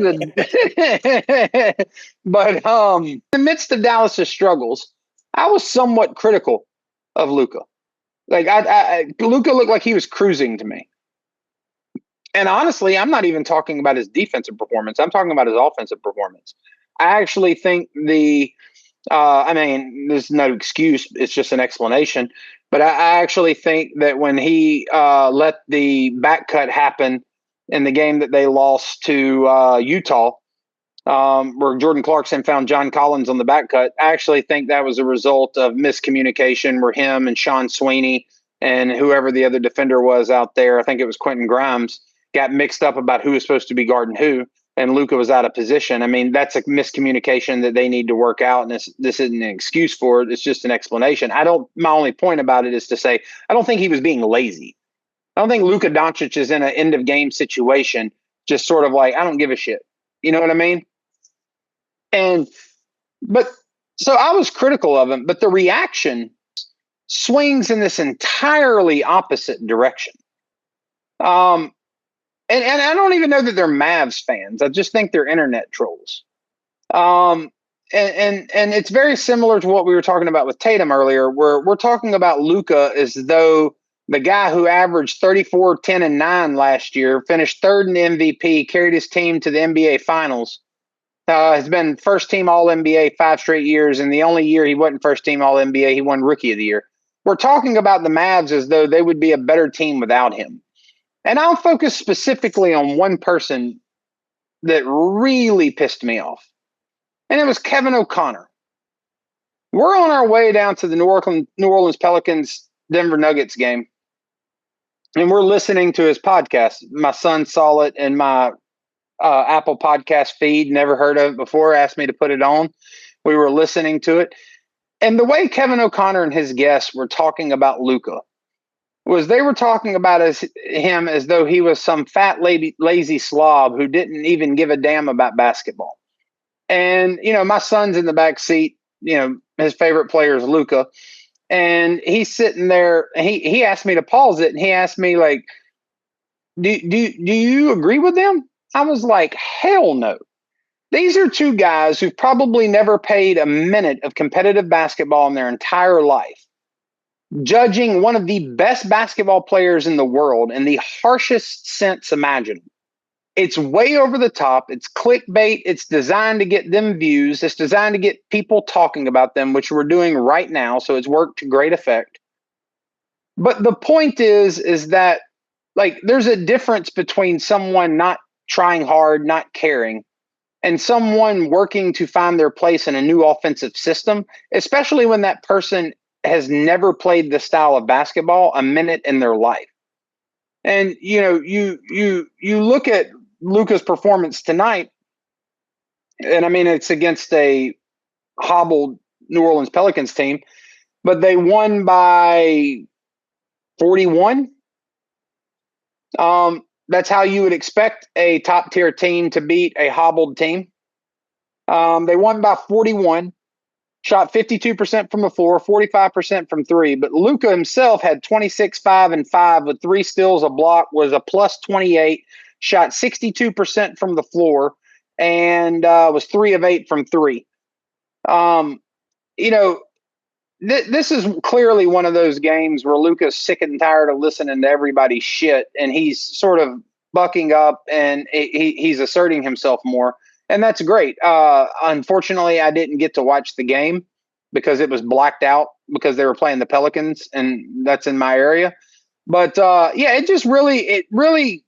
Speaker 2: the. But in the midst of Dallas's struggles, I was somewhat critical of Luka. Like Luka looked like he was cruising to me. And honestly, I'm not even talking about his defensive performance. I'm talking about his offensive performance. I actually think there's no excuse. It's just an explanation. But I actually think that when he let the back cut happen in the game that they lost to Utah, where Jordan Clarkson found John Collins on the back cut, I actually think that was a result of miscommunication where him and Sean Sweeney and whoever the other defender was out there, I think it was Quentin Grimes, got mixed up about who was supposed to be guarding who, and Luka was out of position. I mean, that's a miscommunication that they need to work out, and this isn't an excuse for it. It's just an explanation. My only point about it is to say I don't think he was being lazy. I don't think Luka Doncic is in an end-of-game situation just sort of like, I don't give a shit. You know what I mean? So I was critical of him, but the reaction swings in this entirely opposite direction. And I don't even know that they're Mavs fans. I just think they're internet trolls. And it's very similar to what we were talking about with Tatum earlier, where we're talking about Luka as though the guy who averaged 34, 10, and 9 last year, finished third in the MVP, carried his team to the NBA Finals, has been first team All-NBA 5 straight years, and the only year he wasn't first team All-NBA, he won Rookie of the Year. We're talking about the Mavs as though they would be a better team without him. And I'll focus specifically on one person that really pissed me off, and it was Kevin O'Connor. We're on our way down to the New Orleans Pelicans Denver Nuggets game, and we're listening to his podcast. My son saw it in my Apple podcast feed, never heard of it before, asked me to put it on. We were listening to it. And the way Kevin O'Connor and his guests were talking about Luka was they were talking about him as though he was some fat, lazy slob who didn't even give a damn about basketball. And, my son's in the back seat, his favorite player is Luka. And he's sitting there, and he asked me to pause it, and he asked me, like, do you agree with them? I was like, hell no. These are two guys who've probably never played a minute of competitive basketball in their entire life, judging one of the best basketball players in the world in the harshest sense imaginable. It's way over the top. It's clickbait. It's designed to get them views. It's designed to get people talking about them, which we're doing right now. So it's worked to great effect. But the point is that, like, there's a difference between someone not trying hard, not caring, and someone working to find their place in a new offensive system, especially when that person has never played the style of basketball a minute in their life. And, you look at Luka's performance tonight, and I mean, it's against a hobbled New Orleans Pelicans team, but they won by 41. That's how you would expect a top-tier team to beat a hobbled team. They won by 41, shot 52% from the floor, 45% from three. But Luka himself had 26, 5, and 5 with 3 steals, a block, was a plus 28, shot 62% from the floor, and was 3 of 8 from three. this is clearly one of those games where Luka's sick and tired of listening to everybody's shit, and he's sort of bucking up and he's asserting himself more, and that's great. Unfortunately, I didn't get to watch the game because it was blacked out because they were playing the Pelicans, and that's in my area. But yeah, it really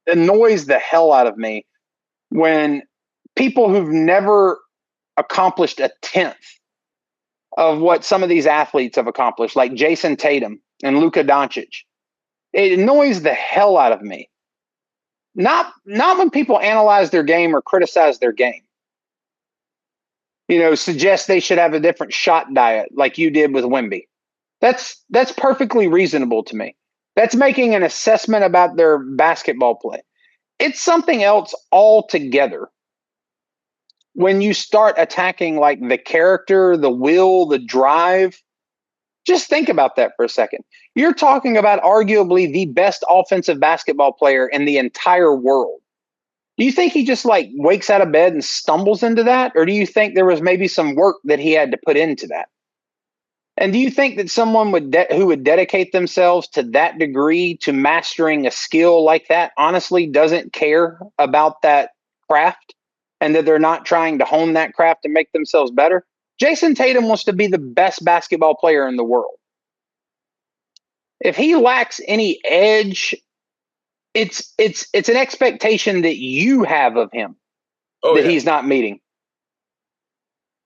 Speaker 2: annoys the hell out of me when people who've never accomplished a tenth of what some of these athletes have accomplished, like Jayson Tatum and Luka Doncic. It annoys the hell out of me. Not when people analyze their game or criticize their game. Suggest they should have a different shot diet like you did with Wemby. That's perfectly reasonable to me. That's making an assessment about their basketball play. It's something else altogether when you start attacking like the character, the will, the drive. Just think about that for a second. You're talking about arguably the best offensive basketball player in the entire world. Do you think he just like wakes out of bed and stumbles into that? Or do you think there was maybe some work that he had to put into that? And do you think that someone who would dedicate themselves to that degree to mastering a skill like that honestly doesn't care about that craft and that they're not trying to hone that craft and make themselves better? Jayson Tatum wants to be the best basketball player in the world. If he lacks any edge, it's an expectation that you have of him that he's not meeting.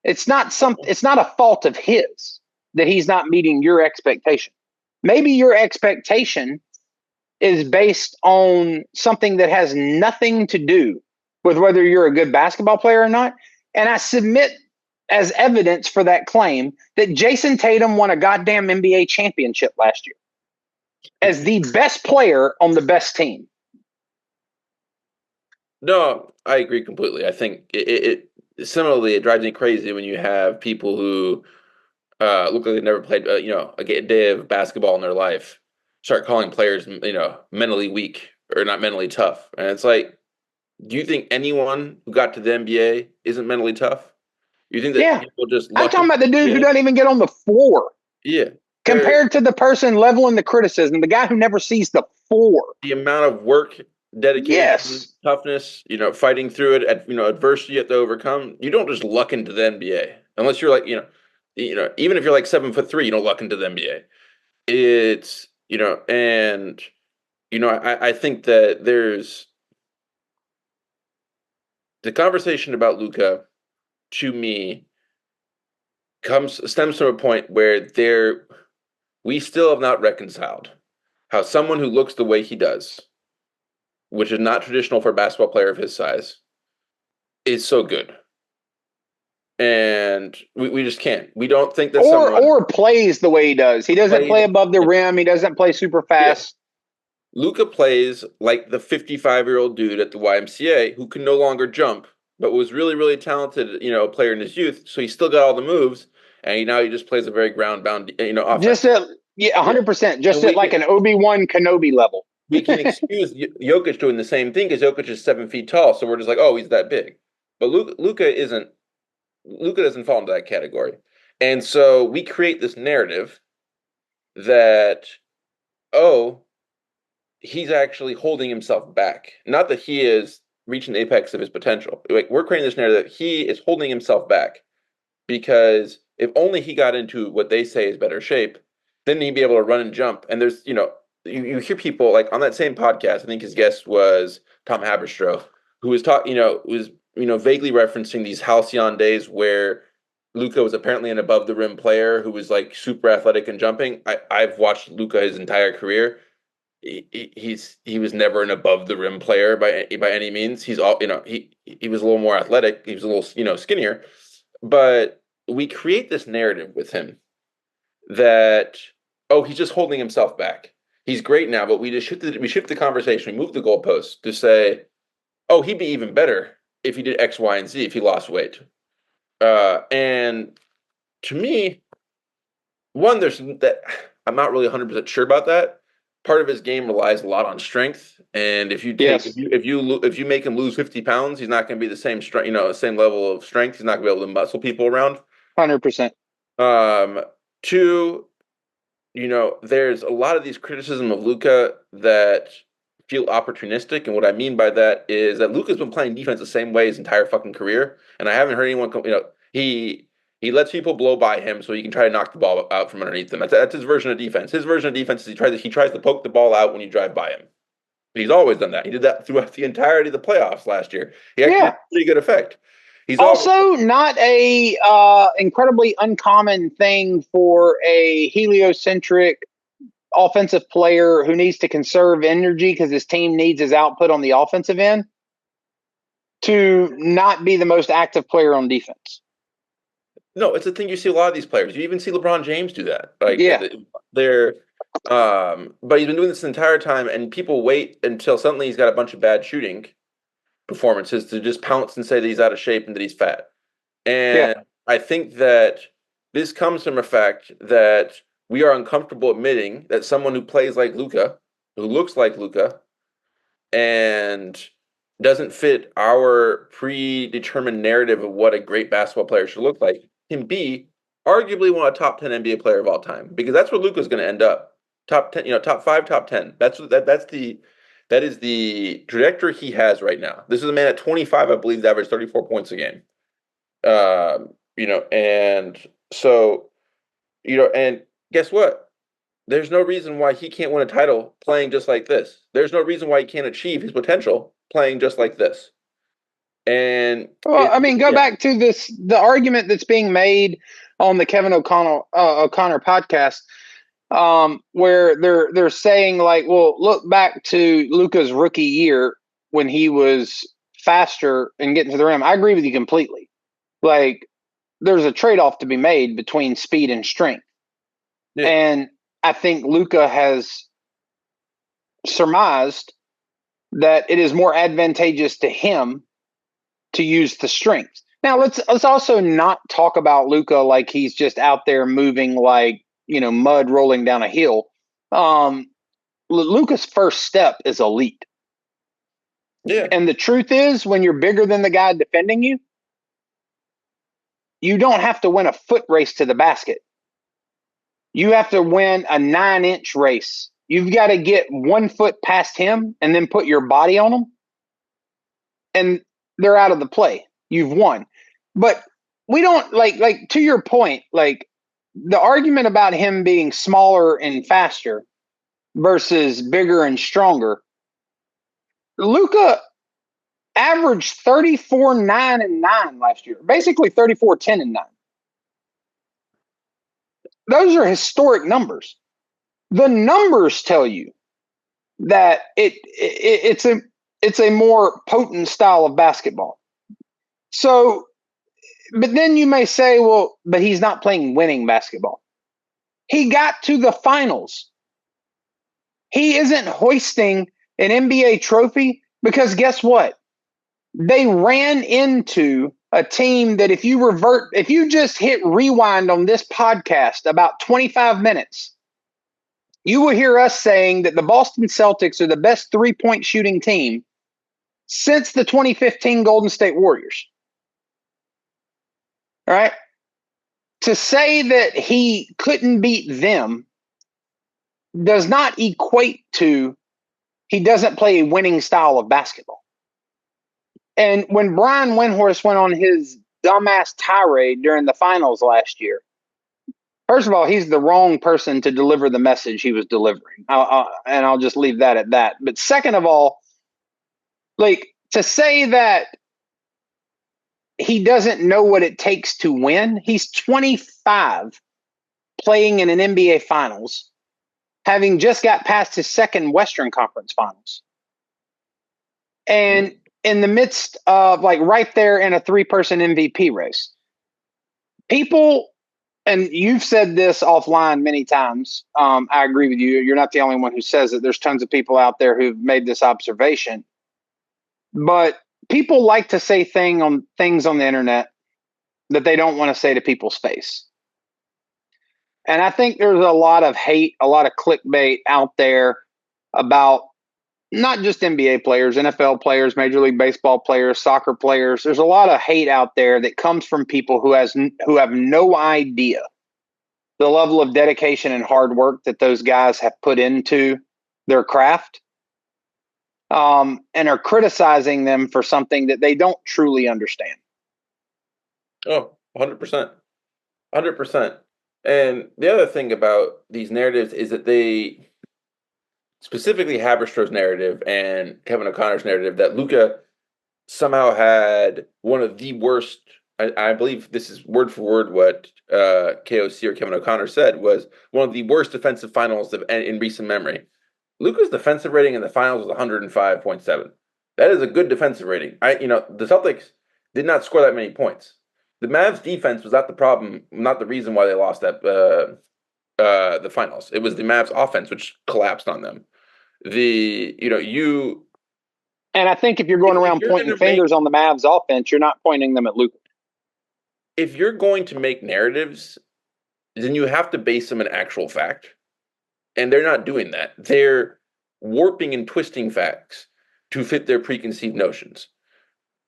Speaker 2: It's not a fault of his that he's not meeting your expectation. Maybe your expectation is based on something that has nothing to do with whether you're a good basketball player or not. And I submit as evidence for that claim that Jayson Tatum won a goddamn NBA championship last year as the best player on the best team.
Speaker 3: No, I agree completely. I think it similarly, it drives me crazy when you have people who look like they've never played, a day of basketball in their life, start calling players, mentally weak or not mentally tough. And it's like, do you think anyone who got to the NBA isn't mentally tough? You think that people just
Speaker 2: I'm talking about the dude who doesn't even get on the floor.
Speaker 3: Yeah.
Speaker 2: Compared to the person leveling the criticism, the guy who never sees the floor.
Speaker 3: The amount of work, dedication, toughness, fighting through it, adversity you have to overcome. You don't just luck into the NBA unless you're like, even if you're like 7'3", you don't luck into the NBA. It's, I think that there's the conversation about Luka, to me, stems from a point where we still have not reconciled how someone who looks the way he does, which is not traditional for a basketball player of his size, is so good. And we just can't. We don't think that
Speaker 2: or plays the way he does. He doesn't play above the rim. He doesn't play super fast.
Speaker 3: Yeah. Luka plays like the 55-year-old dude at the YMCA who can no longer jump, but was really, really talented, player in his youth. So he still got all the moves, and now he just plays a very ground-bound, offense.
Speaker 2: Just 100%. Just at like an Obi-Wan Kenobi level.
Speaker 3: We can excuse Jokic doing the same thing because Jokic is 7 feet tall, so we're just like, oh, he's that big. But Luka isn't. Luka doesn't fall into that category. And so we create this narrative that, he's actually holding himself back. Not that he is reaching the apex of his potential. Like, we're creating this narrative that he is holding himself back because if only he got into what they say is better shape, then he'd be able to run and jump. And there's, you hear people like on that same podcast, I think his guest was Tom Haberstroh, who was vaguely referencing these halcyon days where Luka was apparently an above the rim player who was like super athletic and jumping. I've watched Luka his entire career. He was never an above the rim player by any means. He's all, he was a little more athletic. He was a little, skinnier, but we create this narrative with him that, he's just holding himself back. He's great now, but we shift the conversation. We move the goalposts to say, he'd be even better if he did X, Y, and Z, if he lost weight. And to me, there's that I'm not really 100% sure about that. Part of his game relies a lot on strength, and if you make him lose 50 pounds, he's not going to be the same strength, same level of strength. He's not going to be able to muscle people around.
Speaker 2: 100%.
Speaker 3: Two, there's a lot of these criticism of Luka that feel opportunistic, and what I mean by that is that Luka's been playing defense the same way his entire fucking career, and I haven't heard anyone he lets people blow by him so he can try to knock the ball out from underneath them. That's his version of defense. His version of defense is he tries to poke the ball out when you drive by him. He's always done that. He did that throughout the entirety of the playoffs last year. He actually had a pretty good effect. He's
Speaker 2: also not a incredibly uncommon thing for a heliocentric offensive player who needs to conserve energy because his team needs his output on the offensive end to not be the most active player on defense.
Speaker 3: No, it's a thing you see a lot of these players. You even see LeBron James do that. But he's been doing this the entire time, and people wait until suddenly he's got a bunch of bad shooting performances to just pounce and say that he's out of shape and that he's fat. And I think that this comes from a fact that we are uncomfortable admitting that someone who plays like Luka, who looks like Luka, and doesn't fit our predetermined narrative of what a great basketball player should look like, can be arguably one of the top 10 NBA player of all time, because that's where Luka's going to end up. Top 10, top 5, top 10. That is the trajectory he has right now. This is a man at 25, I believe, that averaged 34 points a game. And so, and guess what? There's no reason why he can't win a title playing just like this. There's no reason why he can't achieve his potential playing just like this. And
Speaker 2: go back to the argument that's being made on the Kevin O'Connor podcast, where they're saying like, well, look back to Luka's rookie year when he was faster and getting to the rim. I agree with you completely. Like, there's a trade-off to be made between speed and strength. Yeah. And I think Luka has surmised that it is more advantageous to him to use the strength. Now, let's also not talk about Luka like he's just out there moving like, mud rolling down a hill. Luka's first step is elite.
Speaker 3: Yeah.
Speaker 2: And the truth is, when you're bigger than the guy defending you, you don't have to win a foot race to the basket. You have to win a 9-inch race. You've got to get 1 foot past him and then put your body on him. And they're out of the play. You've won. But we don't like to your point, like the argument about him being smaller and faster versus bigger and stronger. Luka averaged 34, 9, and 9 last year. Basically 34, 10, and 9. Those are historic numbers. The numbers tell you that it's a more potent style of basketball. So, but then you may say, well, but he's not playing winning basketball. He got to the finals. He isn't hoisting an NBA trophy because guess what? They ran into a team that if you just hit rewind on this podcast about 25 minutes, you will hear us saying that the Boston Celtics are the best 3-point shooting team since the 2015 Golden State Warriors. All right? To say that he couldn't beat them does not equate to he doesn't play a winning style of basketball. And when Brian Windhorst went on his dumbass tirade during the finals last year, first of all, he's the wrong person to deliver the message he was delivering. And I'll just leave that at that. But second of all, like to say that he doesn't know what it takes to win, he's 25 playing in an NBA Finals, having just got past his second Western Conference Finals. And in the midst of like right there in a 3-person MVP race. People, and you've said this offline many times. I agree with you. You're not the only one who says it. There's tons of people out there who've made this observation. But people like to say things on the internet that they don't want to say to people's face. And I think there's a lot of hate, a lot of clickbait out there about not just NBA players, NFL players, Major League Baseball players, soccer players. There's a lot of hate out there that comes from people who have no idea the level of dedication and hard work that those guys have put into their craft, and are criticizing them for something that they don't truly understand.
Speaker 3: Oh, 100%. 100%. And the other thing about these narratives is that they, specifically Haberstroh's narrative and Kevin O'Connor's narrative, that Luka somehow had one of the worst. I believe this is word for word what KOC or Kevin O'Connor said, was one of the worst defensive finals in recent memory. Luka's defensive rating in the finals was 105.7. That is a good defensive rating. The Celtics did not score that many points. The Mavs defense was not the problem, not the reason why they lost the finals. It was the Mavs offense which collapsed on them.
Speaker 2: And I think if you're going around pointing fingers on the Mavs offense, you're not pointing them at Luka.
Speaker 3: If you're going to make narratives, then you have to base them in actual fact. And they're not doing that. They're warping and twisting facts to fit their preconceived notions.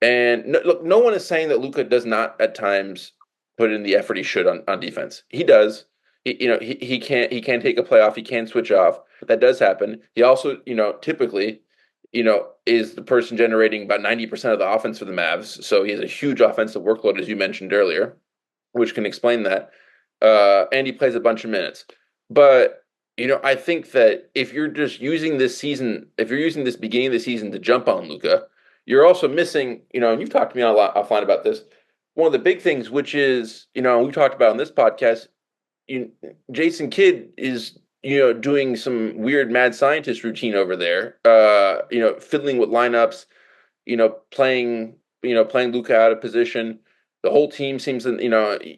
Speaker 3: And look, no one is saying that Luka does not at times put in the effort he should on defense. He does. He can't take a playoff. He can switch off. That does happen. He also, typically, is the person generating about 90% of the offense for the Mavs. So he has a huge offensive workload, as you mentioned earlier, which can explain that. And he plays a bunch of minutes. But, I think that if you're just using this season, if you're using this beginning of the season to jump on Luka, you're also missing, and you've talked to me a lot offline about this. One of the big things, which is, we talked about on this podcast, Jayson Kidd is doing some weird mad scientist routine over there, fiddling with lineups, playing Luka out of position. The whole team seems to,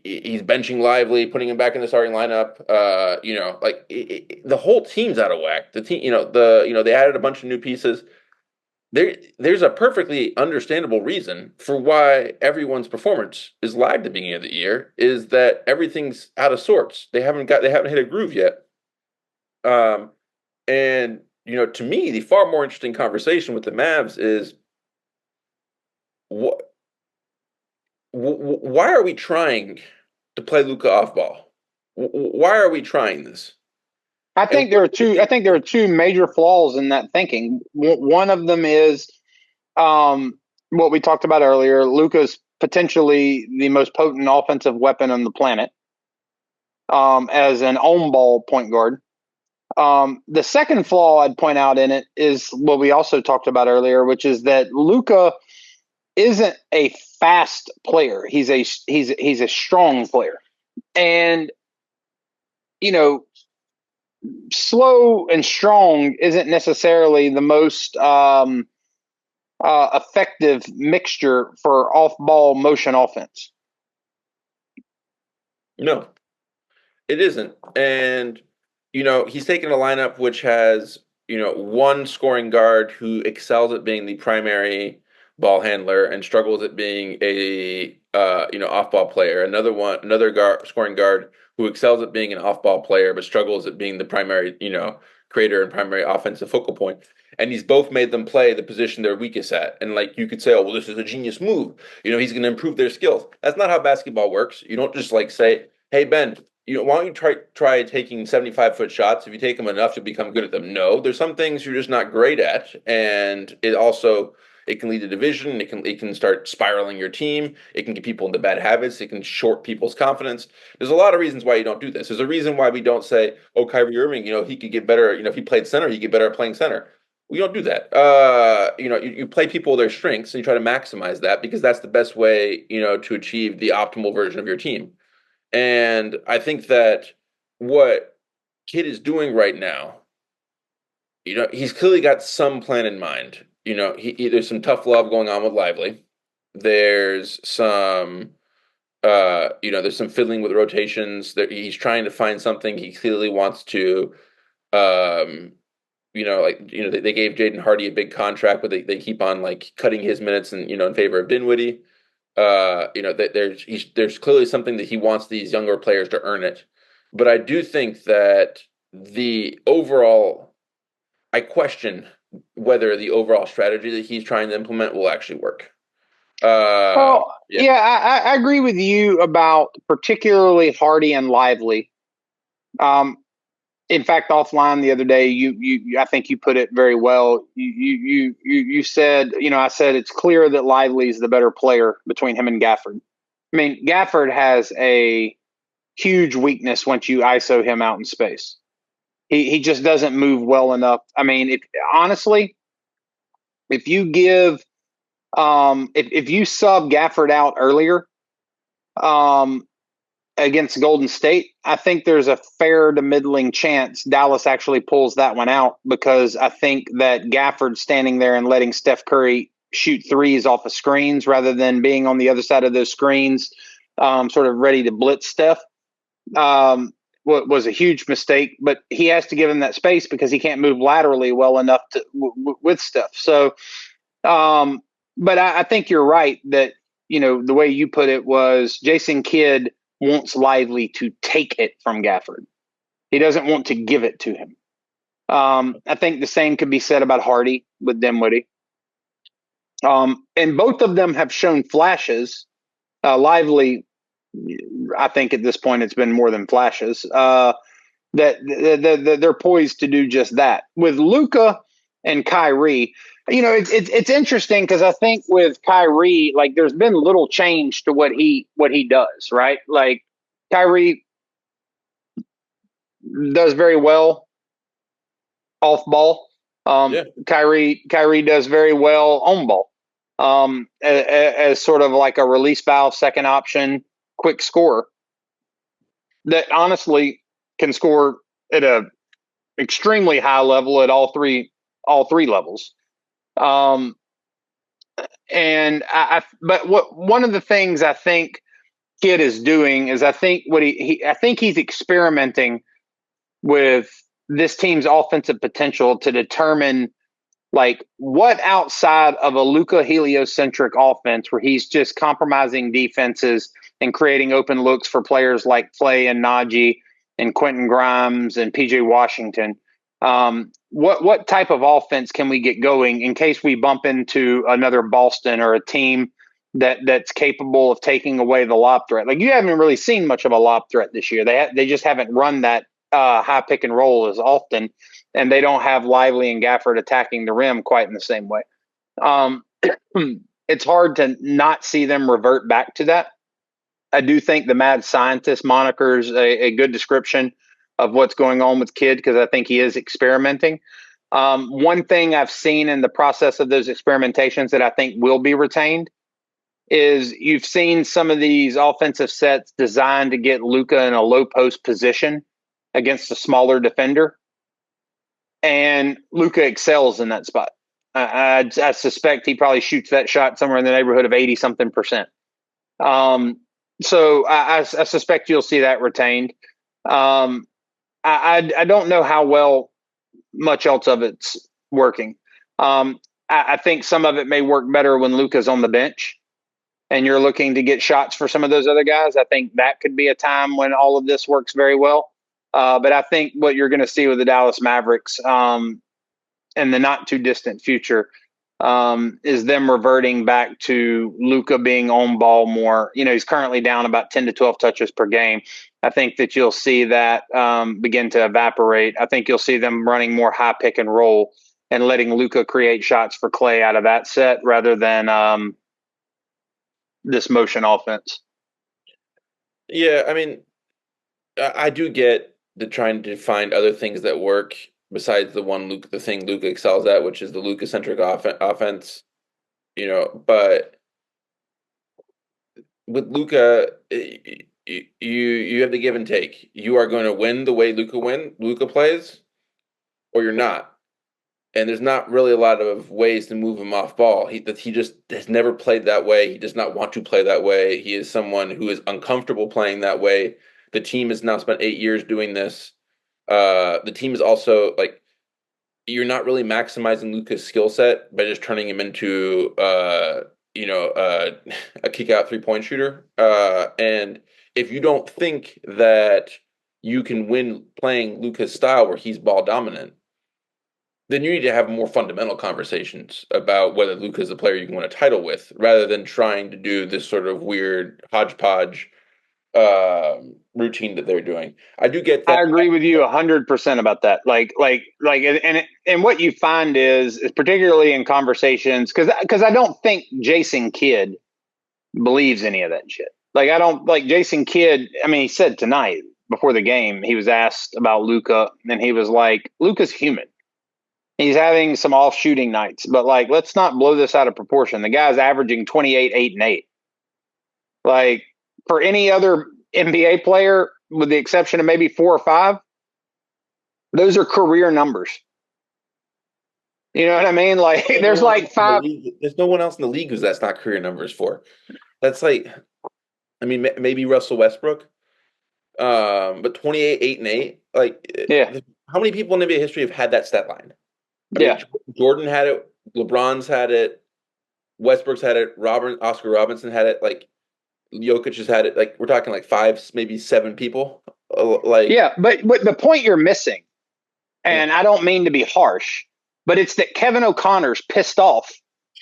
Speaker 3: he's benching Lively, putting him back in the starting lineup. The whole team's out of whack. The team, they added a bunch of new pieces. There's a perfectly understandable reason for why everyone's performance is lagged at the beginning of the year, is that everything's out of sorts. They haven't hit a groove yet. And to me, the far more interesting conversation with the Mavs is why are we trying to play Luka off ball? Why are we trying this?
Speaker 2: I think there are two major flaws in that thinking. One of them is what we talked about earlier. Luka's potentially the most potent offensive weapon on the planet as an on-ball point guard. The second flaw I'd point out in it is what we also talked about earlier, which is that Luka isn't a fast player. He's a strong player, and slow and strong isn't necessarily the most effective mixture for off-ball motion offense.
Speaker 3: No, it isn't. And, he's taken a lineup which has, one scoring guard who excels at being the primary ball handler and struggles at being a, off-ball player. Another scoring guard who excels at being an off-ball player but struggles at being the primary, creator and primary offensive focal point. And he's both made them play the position they're weakest at. And you could say, oh, well, this is a genius move. He's going to improve their skills. That's not how basketball works. You don't just say, hey, Ben, why don't you try taking 75-foot shots? If you take them enough, you'll become good at them. No, there's some things you're just not great at. And it can lead to division. It can start spiraling your team. It can get people into bad habits. It can short people's confidence. There's a lot of reasons why you don't do this. There's a reason why we don't say, oh, Kyrie Irving, he could get better. If he played center, he'd get better at playing center. We don't do that. You play people with their strengths and you try to maximize that because that's the best way, to achieve the optimal version of your team. And I think that what Kidd is doing right now, he's clearly got some plan in mind. There's some tough love going on with Lively. There's some, there's some fiddling with rotations. He's trying to find something. He clearly wants to, they gave Jaden Hardy a big contract, but they keep on cutting his minutes and in favor of Dinwiddie. There's clearly something that he wants these younger players to earn it. But I do think that I question whether the overall strategy that he's trying to implement will actually work.
Speaker 2: I agree with you about particularly Hardy and Lively. In fact, offline the other day, I think you put it very well. You said, I said it's clear that Lively is the better player between him and Gafford. I mean, Gafford has a huge weakness once you ISO him out in space. He just doesn't move well enough. I mean, honestly, if you give if you sub Gafford out earlier against Golden State, I think there's a fair to middling chance Dallas actually pulls that one out, because I think that Gafford standing there and letting Steph Curry shoot threes off of screens rather than being on the other side of those screens, sort of ready to blitz Steph, was a huge mistake. But he has to give him that space because he can't move laterally well enough with Steph. So, but I think you're right that, the way you put it was Jason Kidd wants Lively to take it from Gafford. He doesn't want to give it to him. I think the same could be said about Hardy with Dinwiddie. And both of them have shown flashes. Lively, I think at this point it's been more than flashes, that they're poised to do just that. With Luka and Kyrie, it's interesting because I think with Kyrie, like, there's been little change to what he does, right? Like, Kyrie does very well off ball.
Speaker 3: Yeah.
Speaker 2: Kyrie does very well on ball, as sort of like a release valve, second option, quick scorer that honestly can score at a extremely high level at all three levels. And but one of the things I think Kidd is doing is, I think I think he's experimenting with this team's offensive potential to determine, like, what outside of a Luka heliocentric offense where he's just compromising defenses and creating open looks for players like Clay and Najee and Quentin Grimes and PJ Washington. What type of offense can we get going in case we bump into another Boston or a team that's capable of taking away the lob threat? Like, you haven't really seen much of a lob threat this year. They just haven't run that high pick and roll as often, and they don't have Lively and Gafford attacking the rim quite in the same way. It's hard to not see them revert back to that. I do think the mad scientist moniker is a good description of what's going on with Kidd, because I think he is experimenting. One thing I've seen in the process of those experimentations that I think will be retained is you've seen some of these offensive sets designed to get Luka in a low post position against a smaller defender, and Luka excels in that spot. I suspect he probably shoots that shot somewhere in the neighborhood of 80-something%. So I suspect you'll see that retained. I don't know how well much else of it's working. I think some of it may work better when Luka's on the bench and you're looking to get shots for some of those other guys. I think that could be a time when all of this works very well. But I think what you're going to see with the Dallas Mavericks in the not too distant future is them reverting back to Luka being on ball more. He's currently down about 10 to 12 touches per game. I think that you'll see that begin to evaporate. I think you'll see them running more high pick and roll and letting Luka create shots for Clay out of that set rather than this motion offense.
Speaker 3: Yeah, I mean, I do get the trying to find other things that work besides the thing Luka excels at, which is the Luka-centric offense. But with Luka, you have the give and take. You are going to win the way Luka plays, or you're not. And there's not really a lot of ways to move him off ball. He just has never played that way. He does not want to play that way. He is someone who is uncomfortable playing that way. The team has now spent 8 years doing this. The team is also like, you're not really maximizing Luka's skill set by just turning him into a kick out 3-point shooter. And if you don't think that you can win playing Luka's style where he's ball dominant, then you need to have more fundamental conversations about whether Luka is a player you can win a title with, rather than trying to do this sort of weird hodgepodge routine that they're doing. I do get
Speaker 2: I
Speaker 3: that.
Speaker 2: agree with you 100% about that. And what you find is particularly in conversations, because I don't think Jason Kidd believes any of that shit. Like, I don't like Jason Kidd. I mean, he said tonight before the game, he was asked about Luka, and he was like, Luka's human. He's having some off shooting nights, but like, let's not blow this out of proportion. The guy's averaging 28, 8, and 8. Like, for any other NBA player, with the exception of maybe 4 or 5, those are career numbers. You know what I mean? Like, there's like 5.
Speaker 3: There's no one else in the league who's that's not career numbers for. That's like, I mean, maybe Russell Westbrook, but 28, 8, and 8. Like,
Speaker 2: Yeah.
Speaker 3: How many people in NBA history have had that stat line? I
Speaker 2: Yeah.
Speaker 3: mean, Jordan had it. LeBron's had it. Westbrook's had it. Oscar Robinson had it. Like, Jokic has had it. Like, we're talking like 5, maybe 7 people.
Speaker 2: Yeah, but the point you're missing, and I don't mean to be harsh, but it's that Kevin O'Connor's pissed off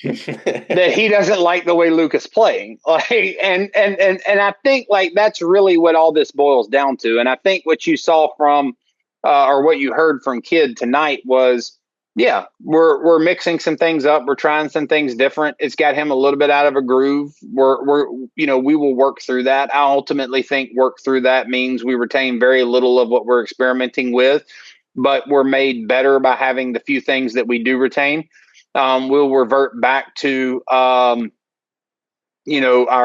Speaker 2: that he doesn't like the way Luka's playing. Like, and I think like that's really what all this boils down to. And I think what you saw from or what you heard from Kidd tonight was, yeah, we're mixing some things up. We're trying some things different. It's got him a little bit out of a groove. We will work through that. I ultimately think work through that means we retain very little of what we're experimenting with, but we're made better by having the few things that we do retain. We'll revert back to, our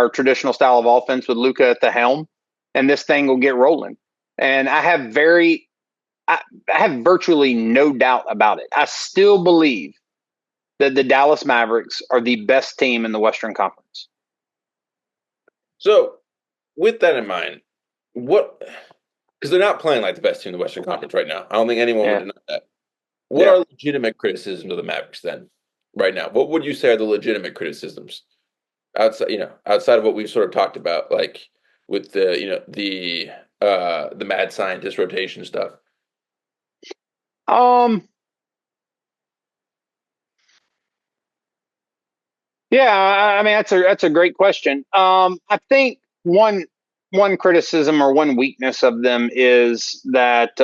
Speaker 2: traditional style of offense with Luka at the helm, and this thing will get rolling. And I have virtually no doubt about it. I still believe that the Dallas Mavericks are the best team in the Western Conference.
Speaker 3: So, with that in mind, because they're not playing like the best team in the Western Conference right now. I don't think anyone would deny that. What are legitimate criticisms of the Mavericks then, right now? What would you say are the legitimate criticisms outside of what we've sort of talked about, like with the mad scientist rotation stuff?
Speaker 2: Yeah, I mean that's a great question. I think one criticism or one weakness of them is that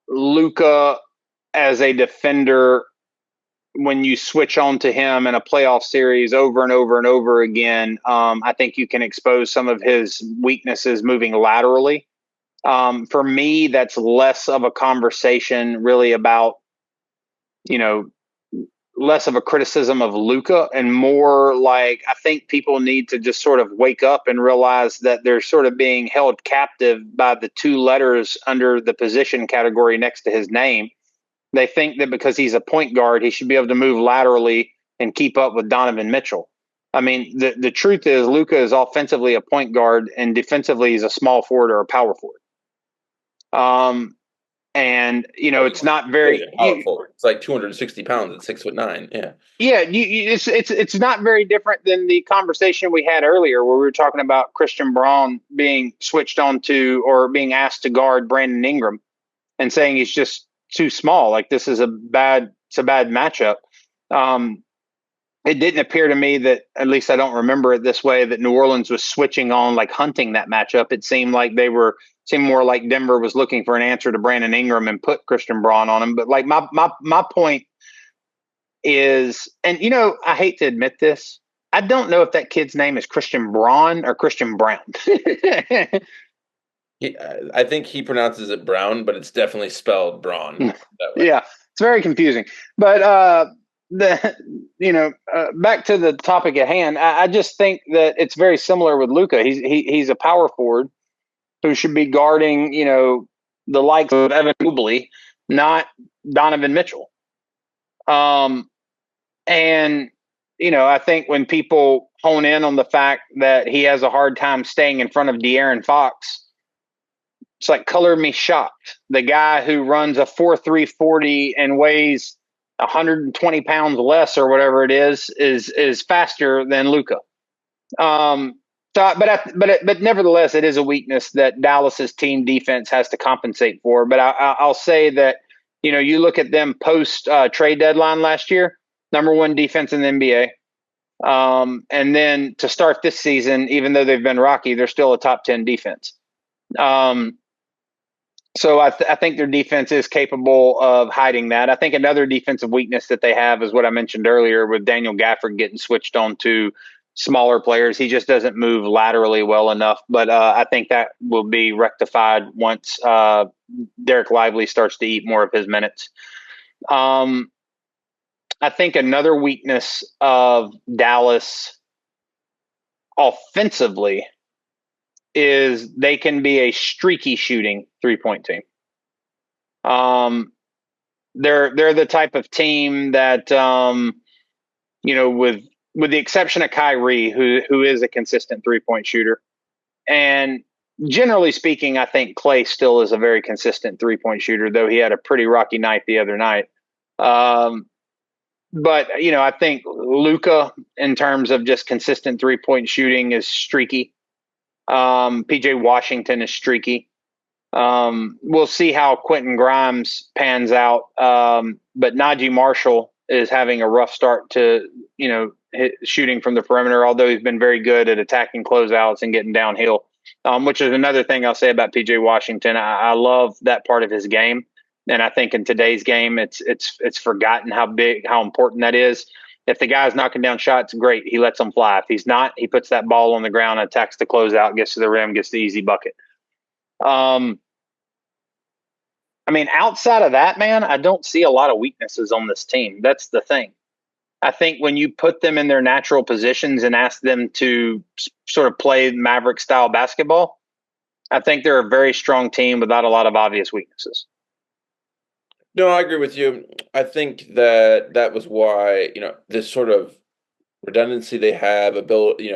Speaker 2: Luka as a defender, when you switch on to him in a playoff series over and over and over again, I think you can expose some of his weaknesses moving laterally. For me, that's less of a conversation really about, less of a criticism of Luka and more like I think people need to just sort of wake up and realize that they're sort of being held captive by the 2 letters under the position category next to his name. They think that because he's a point guard, he should be able to move laterally and keep up with Donovan Mitchell. I mean, the truth is Luka is offensively a point guard and defensively he's a small forward or a power forward. And it's not very
Speaker 3: powerful. It's like 260 pounds at 6'9". Yeah.
Speaker 2: Yeah, it's not very different than the conversation we had earlier where we were talking about Christian Braun being switched on to or being asked to guard Brandon Ingram and saying he's just too small. Like this is a bad matchup. It didn't appear to me that, at least I don't remember it this way, that New Orleans was switching on, like hunting that matchup. It seemed like seemed more like Denver was looking for an answer to Brandon Ingram and put Christian Braun on him. But like my point is, and I hate to admit this, I don't know if that kid's name is Christian Braun or Christian Brown.
Speaker 3: I think he pronounces it Brown, but it's definitely spelled Braun.
Speaker 2: Yeah, it's very confusing. But back to the topic at hand, I just think that it's very similar with Luka. He's a power forward who should be guarding, the likes of Evan Mobley, not Donovan Mitchell. I think when people hone in on the fact that he has a hard time staying in front of De'Aaron Fox, it's like color me shocked. The guy who runs a 4.3 40 and weighs 120 pounds less or whatever it is faster than Luka. But nevertheless, it is a weakness that Dallas's team defense has to compensate for. But I'll say that, you look at them post trade deadline last year, number 1 defense in the NBA, And then to start this season, even though they've been rocky, they're still a top 10 defense. So I think their defense is capable of hiding that. I think another defensive weakness that they have is what I mentioned earlier with Daniel Gafford getting switched on to smaller players. He just doesn't move laterally well enough. But I think that will be rectified once Derek Lively starts to eat more of his minutes. I think another weakness of Dallas offensively is they can be a streaky shooting 3-point team. They're the type of team that with the exception of Kyrie, who is a consistent 3-point shooter, and generally speaking, I think Klay still is a very consistent 3-point shooter, though he had a pretty rocky night the other night. But I think Luka, in terms of just consistent 3-point shooting, is streaky. PJ Washington is streaky. We'll see how Quentin Grimes pans out. But Najee Marshall is having a rough start to, shooting from the perimeter, although he's been very good at attacking closeouts and getting downhill, which is another thing I'll say about PJ Washington. I love that part of his game. And I think in today's game, it's forgotten how important that is. If the guy's knocking down shots, great. He lets them fly. If he's not, he puts that ball on the ground, attacks the closeout, gets to the rim, gets the easy bucket. Outside of that, man, I don't see a lot of weaknesses on this team. That's the thing. I think when you put them in their natural positions and ask them to sort of play Maverick-style basketball, I think they're a very strong team without a lot of obvious weaknesses.
Speaker 3: No, I agree with you. I think that was why, this sort of redundancy they have, ability,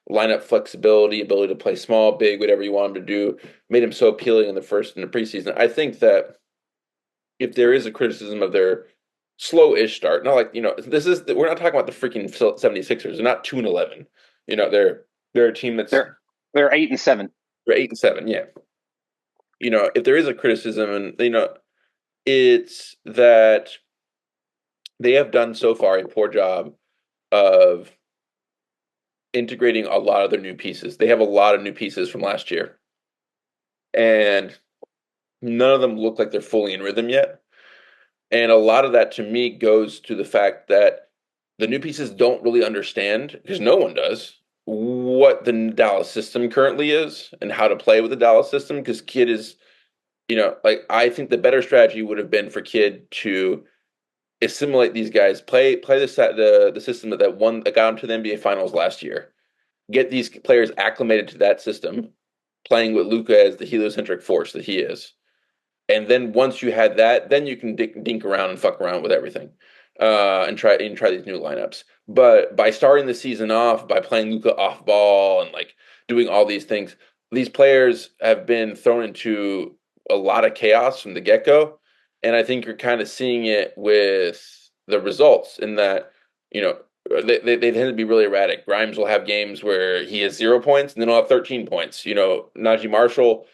Speaker 3: lineup flexibility, ability to play small, big, whatever you want them to do, made them so appealing in the preseason. I think that if there is a criticism of their slow-ish start, not like, we're not talking about the freaking 76ers. They're not 2-11. They're a team that's
Speaker 2: they're 8-7.
Speaker 3: They're 8-7, yeah. If there is a criticism, and it's that they have done so far a poor job of integrating a lot of their new pieces. They have a lot of new pieces from last year, and none of them look like they're fully in rhythm yet. And a lot of that, to me, goes to the fact that the new pieces don't really understand, because no one does, what the Dallas system currently is and how to play with the Dallas system, because Kid is, I think the better strategy would have been for Kid to assimilate these guys, play the system that got him to the NBA Finals last year, get these players acclimated to that system, playing with Luka as the heliocentric force that he is. And then once you had that, then you can dink around and fuck around with everything, and try these new lineups. But by starting the season off by playing Luka off ball and doing all these things, these players have been thrown into a lot of chaos from the get-go. And I think you're kind of seeing it with the results in that, they tend to be really erratic. Grimes will have games where he has 0 points and then he'll have 13 points. Najee Marshall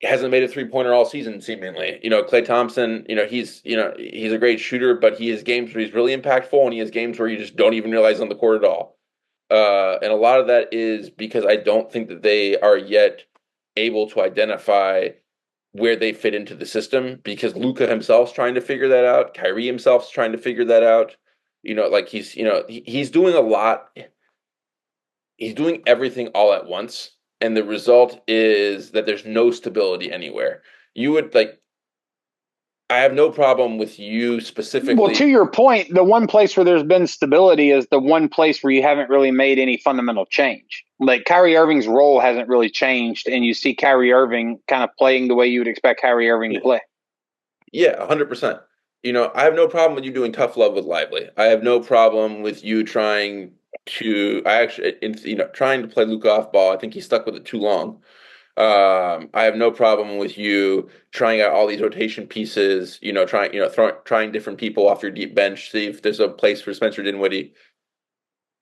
Speaker 3: hasn't made a 3-pointer all season, seemingly. Klay Thompson, he's a great shooter, but he has games where he's really impactful, and he has games where you just don't even realize on the court at all. And a lot of that is because I don't think that they are yet able to identify where they fit into the system, because Luka himself's trying to figure that out. Kyrie himself's trying to figure that out. He's doing a lot. He's doing everything all at once. And the result is that there's no stability anywhere. I have no problem with you specifically.
Speaker 2: Well, to your point, the one place where there's been stability is the one place where you haven't really made any fundamental change. Like Kyrie Irving's role hasn't really changed, and you see Kyrie Irving kind of playing the way you would expect Kyrie Irving to play.
Speaker 3: Yeah, 100%. I have no problem with you doing tough love with Lively. I have no problem with you trying to play Luka off ball. I think he stuck with it too long. I have no problem with you trying out all these rotation pieces, trying different people off your deep bench, see if there's a place for Spencer Dinwiddie.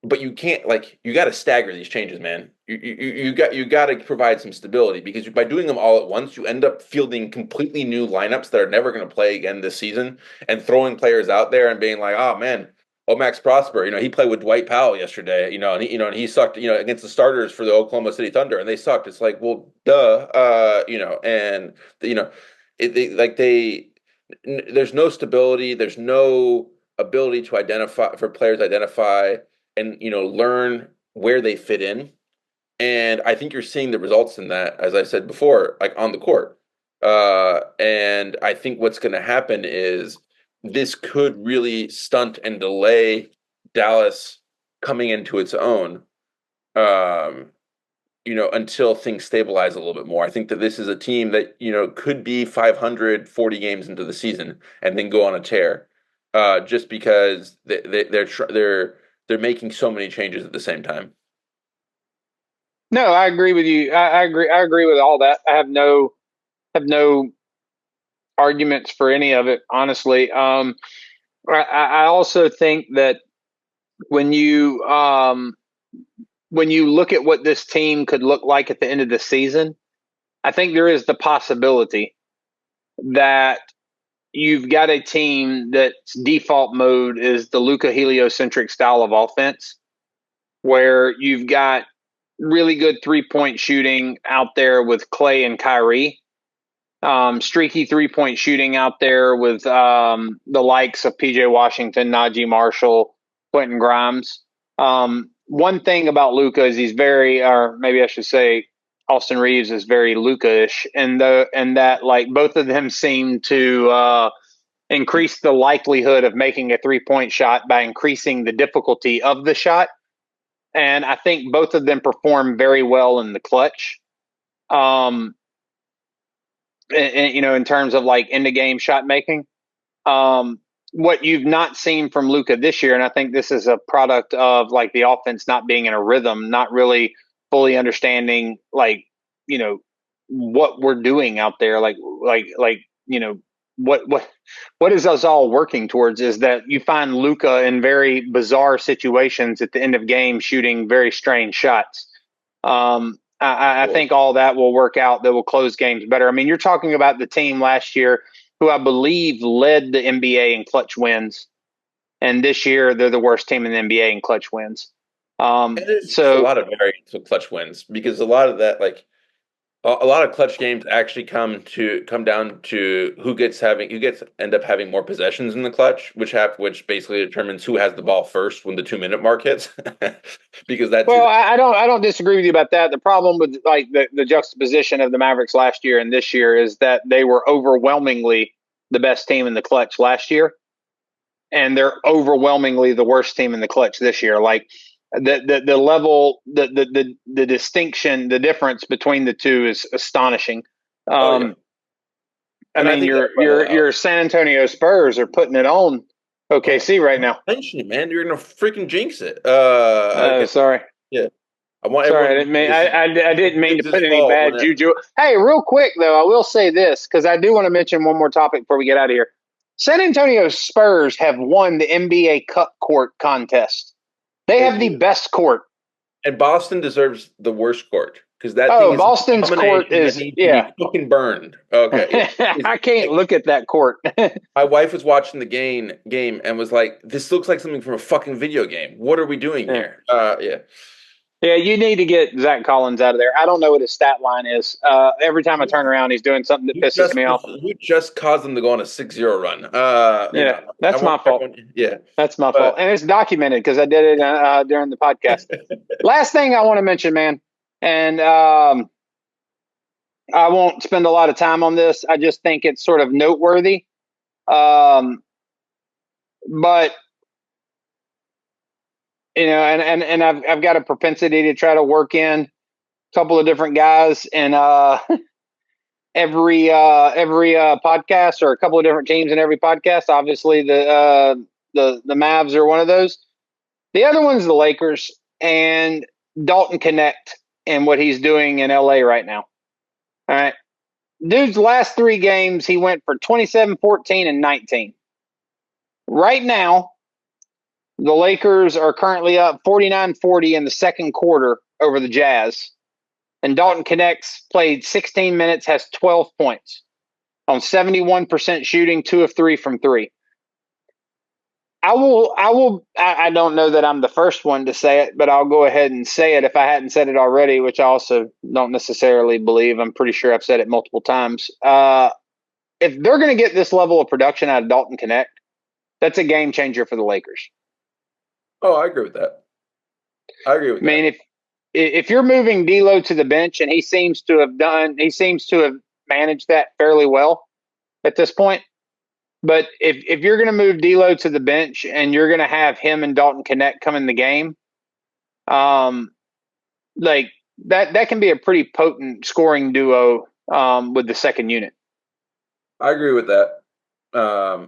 Speaker 3: But you can't, you got to stagger these changes, man. You got to provide some stability, because by doing them all at once, you end up fielding completely new lineups that are never going to play again this season, and throwing players out there and being like, oh man, Max Prosper, he played with Dwight Powell yesterday, and he sucked, against the starters for the Oklahoma City Thunder, and they sucked. It's like, well, duh, and there's no stability, there's no ability to identify and learn where they fit in, and I think you're seeing the results in that, as I said before, like on the court. And I think what's going to happen is this could really stunt and delay Dallas coming into its own, until things stabilize a little bit more. I think that this is a team that, could be 540 games into the season and then go on a tear, just because they're making so many changes at the same time.
Speaker 2: No, I agree with you. I agree. I agree with all that. I have no arguments for any of it, honestly. I also think that when you look at what this team could look like at the end of the season, I think there is the possibility that you've got a team that's default mode is the Luka heliocentric style of offense, where you've got really good 3-point shooting out there with Clay and Kyrie. Streaky 3-point shooting out there with the likes of PJ Washington, Najee Marshall, Quentin Grimes. One thing about Luka is he's very, or maybe I should say, Austin Reeves is very Luka-ish, and that like both of them seem to increase the likelihood of making a 3-point shot by increasing the difficulty of the shot. And I think both of them perform very well in the clutch. In terms of like end of game shot making. What you've not seen from Luka this year, and I think this is a product of like the offense not being in a rhythm, not really fully understanding like, what we're doing out there, what is us all working towards, is that you find Luka in very bizarre situations at the end of game shooting very strange shots. I think all that will work out, that will close games better. I mean, you're talking about the team last year who I believe led the NBA in clutch wins, and this year they're the worst team in the NBA in clutch wins.
Speaker 3: There's a lot of variance with clutch wins, because a lot of that, like a lot of clutch games actually come down to who end up having more possessions in the clutch, which basically determines who has the ball first when the 2-minute mark hits. Because
Speaker 2: I don't disagree with you about that. The problem with like the juxtaposition of the Mavericks last year and this year is that they were overwhelmingly the best team in the clutch last year, and they're overwhelmingly the worst team in the clutch this year. Like the level, the distinction, the difference between the two is astonishing. I mean, your San Antonio Spurs are putting it on OKC right now.
Speaker 3: Mention it, man. You're gonna freaking jinx it.
Speaker 2: Sorry.
Speaker 3: Yeah.
Speaker 2: I didn't mean to put any bad juju. Hey, real quick though, I will say this, because I do want to mention one more topic before we get out of here. San Antonio Spurs have won the NBA Cup court contest. They have the best court.
Speaker 3: And Boston deserves the worst court, because that
Speaker 2: thing is Boston's court is
Speaker 3: fucking burned. Okay.
Speaker 2: I can't look at that court.
Speaker 3: My wife was watching the game and was like, "This looks like something from a fucking video game. What are we doing here?"
Speaker 2: Yeah, you need to get Zach Collins out of there. I don't know what his stat line is. Every time I turn around, he's doing something that pisses me off.
Speaker 3: You just caused them to go on a 6-0 run.
Speaker 2: That's my fault. That's my fault. And it's documented because I did it during the podcast. Last thing I want to mention, man, and I won't spend a lot of time on this. I just think it's sort of noteworthy. But and I've got a propensity to try to work in a couple of different guys in every podcast, or a couple of different teams in every podcast. Obviously, the Mavs are one of those. The other one's the Lakers and Dalton Knecht and what he's doing in LA right now. All right, dude's last 3 games he went for 27, 14, and 19. Right now, the Lakers are currently up 49-40 in the second quarter over the Jazz. And Dalton Knecht's played 16 minutes, has 12 points on 71% shooting, 2 of 3 from 3. I will. I don't know that I'm the first one to say it, but I'll go ahead and say it if I hadn't said it already, which I also don't necessarily believe. I'm pretty sure I've said it multiple times. If they're going to get this level of production out of Dalton Knecht, that's a game changer for the Lakers.
Speaker 3: Oh, I agree with that. I agree with
Speaker 2: I mean,
Speaker 3: that.
Speaker 2: if you're moving D'Lo to the bench, and he seems to have managed that fairly well at this point. But if you're going to move D'Lo to the bench and you're going to have him and Dalton Knecht come in the game, like that can be a pretty potent scoring duo with the second unit.
Speaker 3: I agree with that. I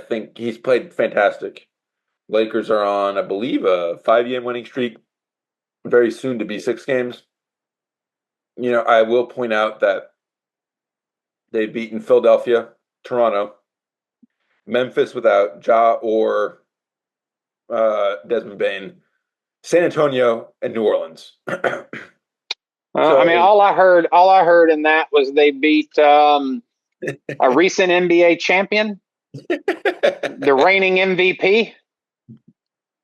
Speaker 3: think he's played fantastic. Lakers are on, I believe, a 5-game winning streak. Very soon to be 6 games. I will point out that they've beaten Philadelphia, Toronto, Memphis without Ja or Desmond Bain, San Antonio, and New Orleans.
Speaker 2: I mean, all I heard in that was they beat a recent NBA champion, the reigning MVP,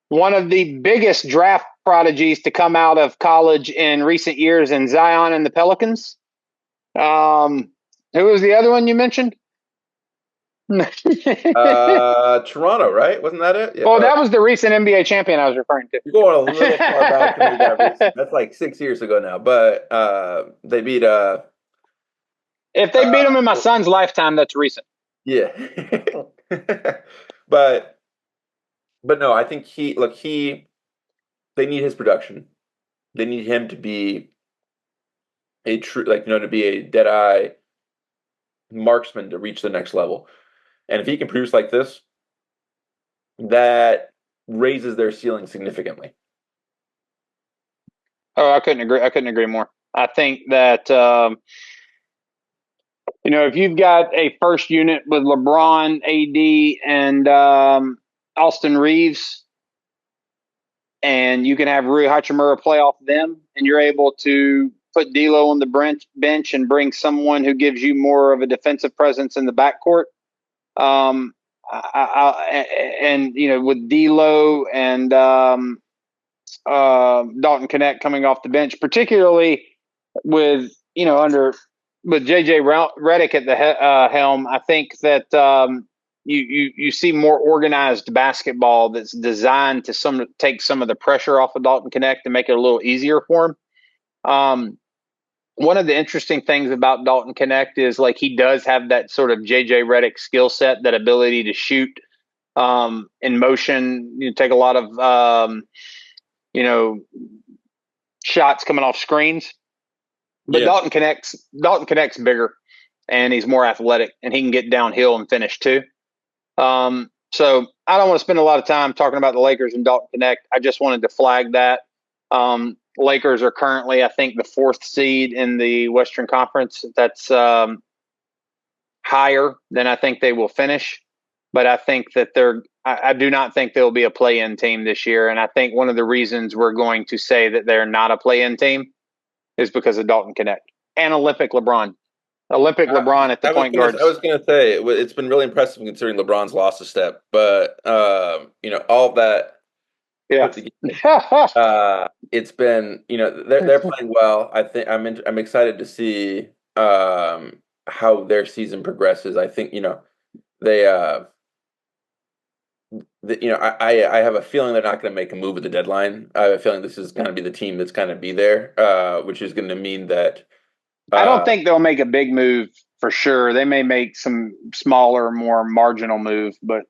Speaker 2: one of the biggest draft prodigies to come out of college in recent years, in Zion and the Pelicans. Who was the other one you mentioned?
Speaker 3: Toronto, right? Wasn't that it? Yeah.
Speaker 2: Well, that was the recent NBA champion I was referring to.
Speaker 3: You're going a little far back to make that recent. That's like 6 years ago now. But they beat
Speaker 2: if they beat him in my son's lifetime, that's recent.
Speaker 3: Yeah. but no, I think they need his production. They need him to be a true, to be a dead eye marksman to reach the next level. And if he can produce like this, that raises their ceiling significantly.
Speaker 2: Oh, I couldn't agree more. I think that if you've got a first unit with LeBron, AD, and Austin Reeves, and you can have Rui Hachimura play off them, and you're able to put D'Lo on the bench and bring someone who gives you more of a defensive presence in the backcourt. With D'Lo and Dalton Knecht coming off the bench, particularly with JJ Redick at the helm, I think that you see more organized basketball that's designed to take some of the pressure off of Dalton Knecht and make it a little easier for him. One of the interesting things about Dalton Knecht is he does have that sort of JJ Redick skill set, that ability to shoot in motion. You take a lot of shots coming off screens. But yeah. Dalton Knecht's bigger, and he's more athletic, and he can get downhill and finish too. So I don't want to spend a lot of time talking about the Lakers and Dalton Knecht. I just wanted to flag that. Lakers are currently, I think, the 4th seed in the Western Conference. That's higher than I think they will finish. But I think that I do not think they'll be a play-in team this year. And I think one of the reasons we're going to say that they're not a play-in team is because of Dalton Knecht and Olympic LeBron. LeBron at the point guard.
Speaker 3: I was going to say, it's been really impressive considering LeBron's lost a step. But, all that.
Speaker 2: Yeah.
Speaker 3: It's been, they're playing well. I think I'm excited to see how their season progresses. I think, they I have a feeling they're not going to make a move at the deadline. I have a feeling this is going to be the team that's going to be there, which is going to mean that
Speaker 2: I don't think they'll make a big move for sure. They may make some smaller, more marginal move, but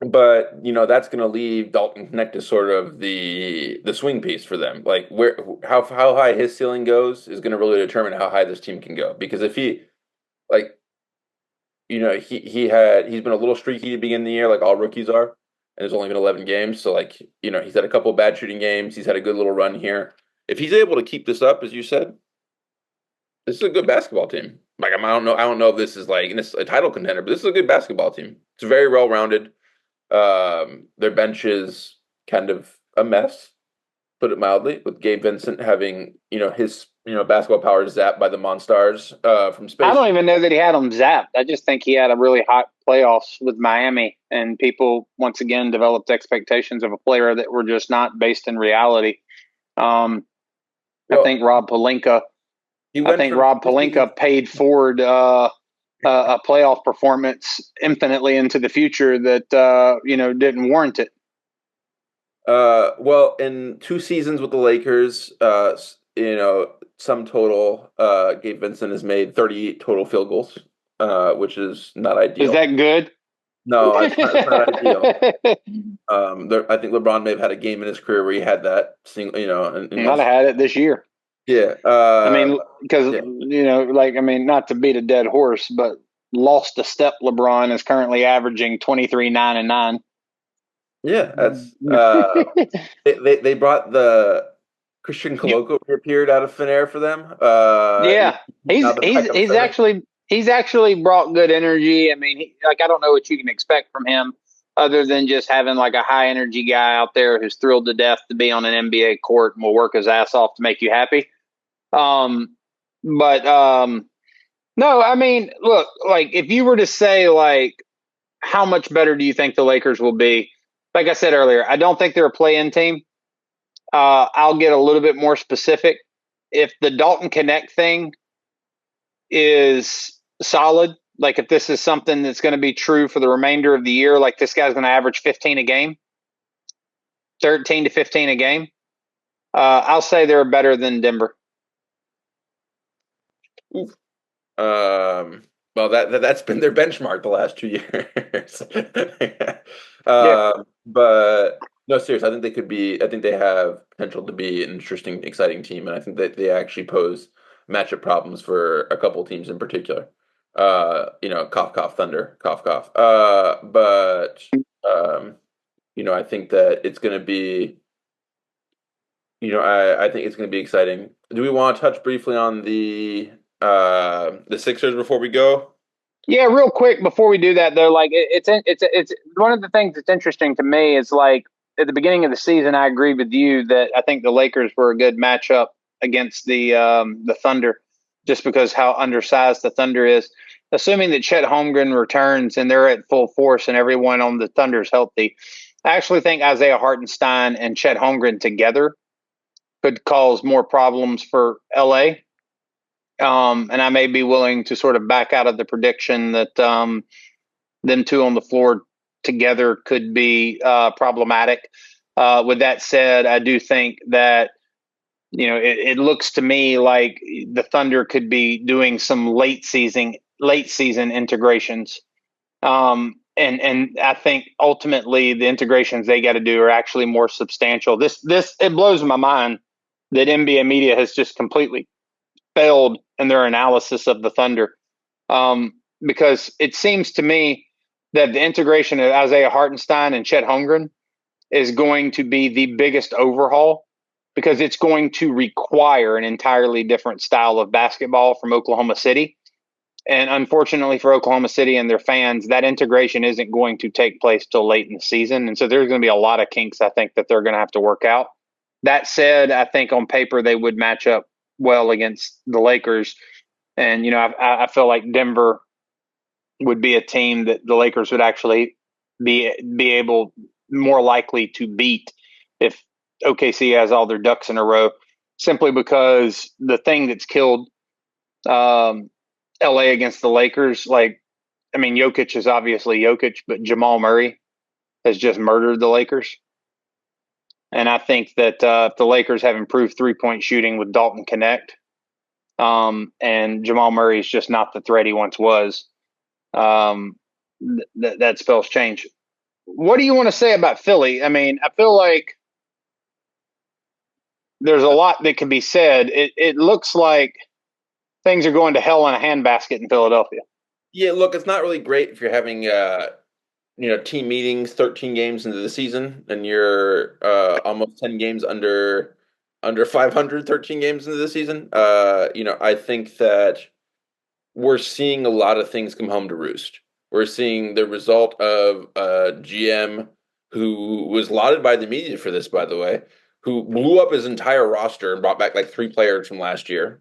Speaker 3: that's going to leave Dalton Knecht as sort of the swing piece for them. Like how high his ceiling goes is going to really determine how high this team can go. Because if he's been a little streaky to begin the year, like all rookies are, and there's only been 11 games. So he's had a couple of bad shooting games. He's had a good little run here. If he's able to keep this up, as you said, this is a good basketball team. I don't know if this is a title contender, but this is a good basketball team. It's very well rounded. Their bench is kind of a mess, put it mildly, with Gabe Vincent having, his basketball power zapped by the Monstars from
Speaker 2: I
Speaker 3: Space
Speaker 2: don't
Speaker 3: Jam.
Speaker 2: even know that he had them zapped. I just think he had a really hot playoffs with Miami, and people once again developed expectations of a player that were just not based in reality. Um, I
Speaker 3: Well,
Speaker 2: think Rob Pelinka.
Speaker 3: he
Speaker 2: I
Speaker 3: went
Speaker 2: think
Speaker 3: from
Speaker 2: Rob
Speaker 3: 2 seasons.
Speaker 2: Pelinka paid forward a playoff performance infinitely into the future that didn't warrant it.
Speaker 3: Well, in 2 seasons with the Lakers, sum total, Gabe Vincent has made 38 total field goals, which is not
Speaker 2: Is
Speaker 3: ideal.
Speaker 2: that good?
Speaker 3: No, it's not ideal. I think LeBron may have had a game in his career where he had that single, in
Speaker 2: Might
Speaker 3: one.
Speaker 2: have had it this year.
Speaker 3: Yeah.
Speaker 2: I mean, because
Speaker 3: Yeah.
Speaker 2: not to beat a dead horse, but lost a step. LeBron is currently averaging 23, 9, and 9.
Speaker 3: Yeah. That's they brought the Christian Coloco reappeared out of thin air for them.
Speaker 2: Yeah,
Speaker 3: He's now the backup center.
Speaker 2: he's actually brought good energy. I mean, I don't know what you can expect from him other than just having like a high energy guy out there who's thrilled to death to be on an NBA court and will work his ass off to make you happy. But no, I mean, look, like if you were to say like how much better do you think the Lakers will be? Like I said earlier, I don't think they're a play-in team. I'll get a little bit more specific. If the Dalton Knecht thing is solid, like if this is something that's going to be true for the remainder of the year, like this guy's going to average 15 a game, 13 to 15 a game, I'll say they're better than Denver.
Speaker 3: Oof. Well, that's been their benchmark the last 2 years.
Speaker 2: Yeah.
Speaker 3: But no, seriously, I think they could be. I think they have potential to be an interesting, exciting team, and I think that they actually pose matchup problems for a couple teams in particular. Cough, cough, Thunder, cough, cough. But I think that it's going to be. I think it's going to be exciting. Do we want to touch briefly on the Sixers before we go?
Speaker 2: Yeah, real quick before we do that though, like it's one of the things that's interesting to me is like at the beginning of the season, I agreed with you that I think the Lakers were a good matchup against the Thunder, just because how undersized the Thunder is. Assuming that Chet Holmgren returns and they're at full force and everyone on the Thunder's healthy, I actually think Isaiah Hartenstein and Chet Holmgren together could cause more problems for LA. And I may be willing to sort of back out of the prediction that them two on the floor together could be problematic. With that said, I do think that it looks to me like the Thunder could be doing some late season integrations. And I think ultimately the integrations they got to do are actually more substantial. This it blows my mind that NBA media has just completely failed in their analysis of the Thunder, because it seems to me that the integration of Isaiah Hartenstein and Chet Holmgren is going to be the biggest overhaul because it's going to require an entirely different style of basketball from Oklahoma City. And unfortunately for Oklahoma City and their fans, that integration isn't going to take place till late in the season. And so there's going to be a lot of kinks, I think, that they're going to have to work out. That said, I think on paper they would match up well against the Lakers. And, I feel like Denver would be a team that the Lakers would actually be able more likely to beat if OKC has all their ducks in a row, simply because the thing that's killed LA against the Lakers, Jokic is obviously Jokic, but Jamal Murray has just murdered the Lakers. And I think that if the Lakers have improved 3-point shooting with Dalton Knecht, and Jamal Murray is just not the threat he once was, that spells change. What do you want to say about Philly? I mean, I feel like there's a lot that can be said. It looks like things are going to hell in a handbasket in Philadelphia.
Speaker 3: Yeah, look, it's not really great if you're having team meetings 13 games into the season and you're almost 10 games under 500 13 games into the season. I think that we're seeing a lot of things come home to roost. We're seeing the result of a GM who was lauded by the media for this, by the way, who blew up his entire roster and brought back like 3 players from last year.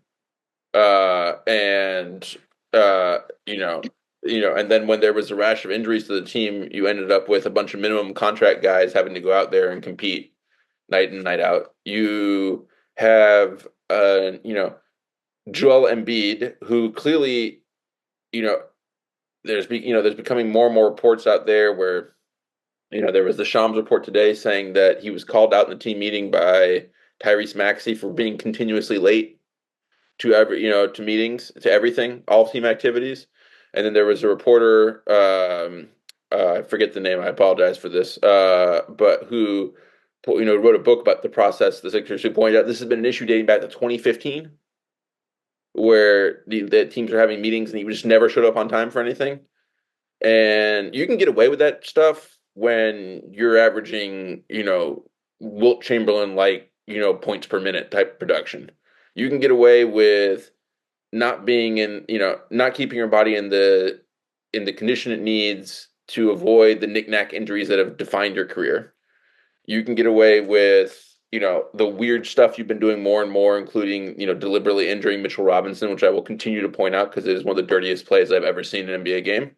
Speaker 3: And you know, and then when there was a rash of injuries to the team, you ended up with a bunch of minimum contract guys having to go out there and compete night in, night out. You have, Joel Embiid, who clearly, you know, there's becoming more and more reports out there where, there was the Shams report today saying that he was called out in the team meeting by Tyrese Maxey for being continuously late to to meetings, to everything, all team activities. And then there was a reporter, I forget the name, I apologize for this, but who, wrote a book about the process. The Sixers, who pointed out this has been an issue dating back to 2015, where the teams are having meetings and he just never showed up on time for anything. And you can get away with that stuff when you're averaging, Wilt Chamberlain points per minute type production. You can get away with not being not keeping your body in the condition it needs to avoid the knick-knack injuries that have defined your career. You can get away with, the weird stuff you've been doing more and more, including, deliberately injuring Mitchell Robinson, which I will continue to point out because it is one of the dirtiest plays I've ever seen in an NBA game.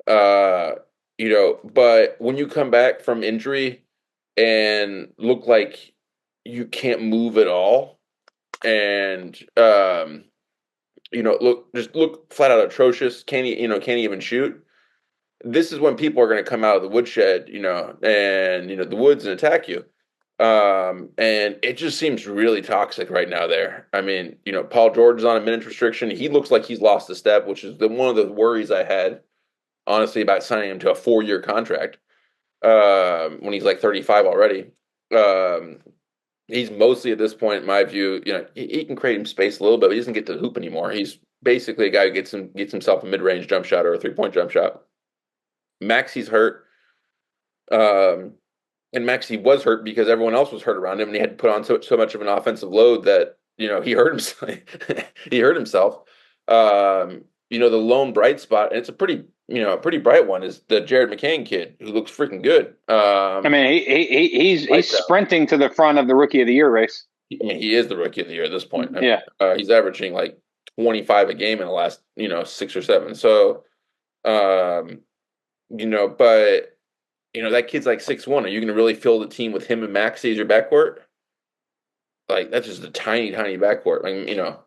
Speaker 3: But when you come back from injury and look like you can't move at all, and look flat out atrocious, can't even shoot. This is when people are going to come out of the woodshed, and the woods and attack you. And it just seems really toxic right now there. I mean, Paul George is on a minutes restriction. He looks like he's lost a step, which is one of the worries I had, honestly, about signing him to a 4-year contract when he's like 35 already. He's mostly, at this point, in my view, he can create him space a little bit, but he doesn't get to hoop anymore. He's basically a guy who gets himself a mid-range jump shot or a 3-point jump shot. Maxey's hurt. And Maxey was hurt because everyone else was hurt around him, and he had to put on so much of an offensive load that, he hurt himself. He hurt himself. The lone bright spot, and it's a pretty bright one, is the Jared McCain kid, who looks freaking good.
Speaker 2: He's sprinting to the front of the Rookie of the Year race.
Speaker 3: He is the Rookie of the Year at this point.
Speaker 2: Yeah.
Speaker 3: He's averaging like 25 a game in the last, 6 or 7. So, but that kid's like 6'1". Are you going to really fill the team with him and Maxey as your backcourt? Like, that's just a tiny, tiny backcourt.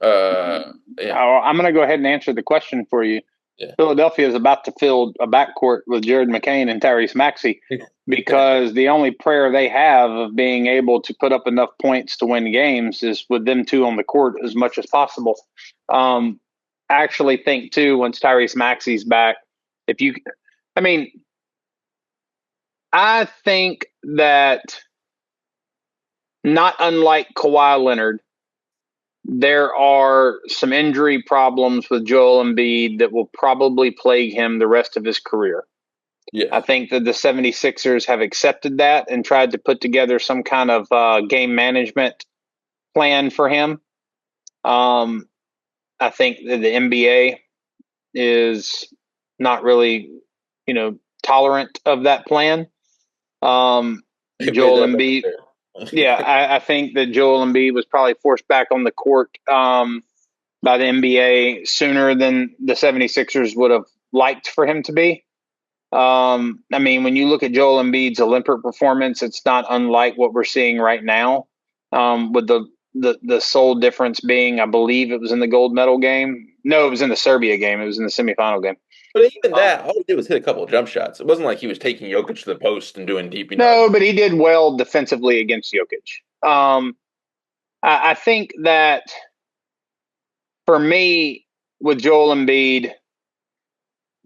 Speaker 3: Yeah.
Speaker 2: I'm going to go ahead and answer the question for you.
Speaker 3: Yeah.
Speaker 2: Philadelphia is about to fill a backcourt with Jared McCain and Tyrese Maxey because the only prayer they have of being able to put up enough points to win games is with them two on the court as much as possible. I actually think, too, once Tyrese Maxey's back, I think that, not unlike Kawhi Leonard, there are some injury problems with Joel Embiid that will probably plague him the rest of his career.
Speaker 3: Yeah.
Speaker 2: I think that the 76ers have accepted that and tried to put together some kind of game management plan for him. I think that the NBA is not really, tolerant of that plan. Joel Embiid. Yeah, I think that Joel Embiid was probably forced back on the court by the NBA sooner than the 76ers would have liked for him to be. When you look at Joel Embiid's Olympic performance, it's not unlike what we're seeing right now, with the sole difference being, I believe it was in the gold medal game. No, it was in the Serbia game. It was in the semifinal game.
Speaker 3: But even that, all he did was hit a couple of jump shots. It wasn't like he was taking Jokic to the post and doing deep.
Speaker 2: No, but he did well defensively against Jokic. I think that, for me, with Joel Embiid,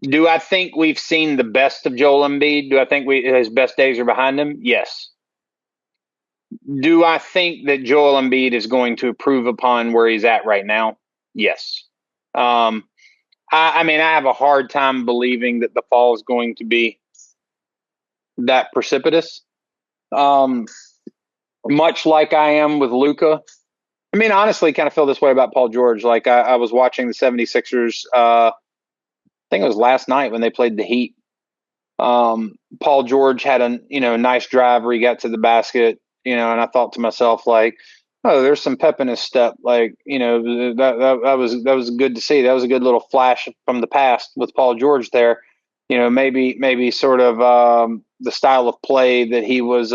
Speaker 2: do I think we've seen the best of Joel Embiid? Do I think his best days are behind him? Yes. Do I think that Joel Embiid is going to improve upon where he's at right now? Yes. I have a hard time believing that the fall is going to be that precipitous. Much like I am with Luka. Honestly, kind of feel this way about Paul George. Like, I was watching the 76ers, I think it was last night when they played the Heat. Paul George had a nice drive where he got to the basket. and I thought to myself, like, oh, there's some pep in his step. Like, that was good to see. That was a good little flash from the past with Paul George there. Maybe sort of the style of play that he was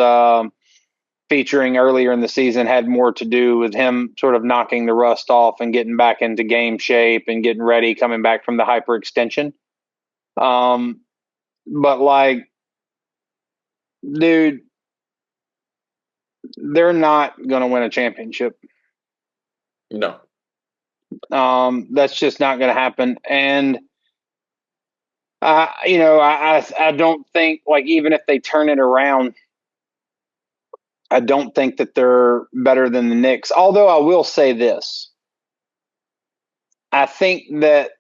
Speaker 2: featuring earlier in the season had more to do with him sort of knocking the rust off and getting back into game shape and getting ready, coming back from the hyperextension. But like, dude, they're not going to win a championship.
Speaker 3: No.
Speaker 2: That's just not going to happen. And, I don't think, like, even if they turn it around, I don't think that they're better than the Knicks. Although I will say this. I think that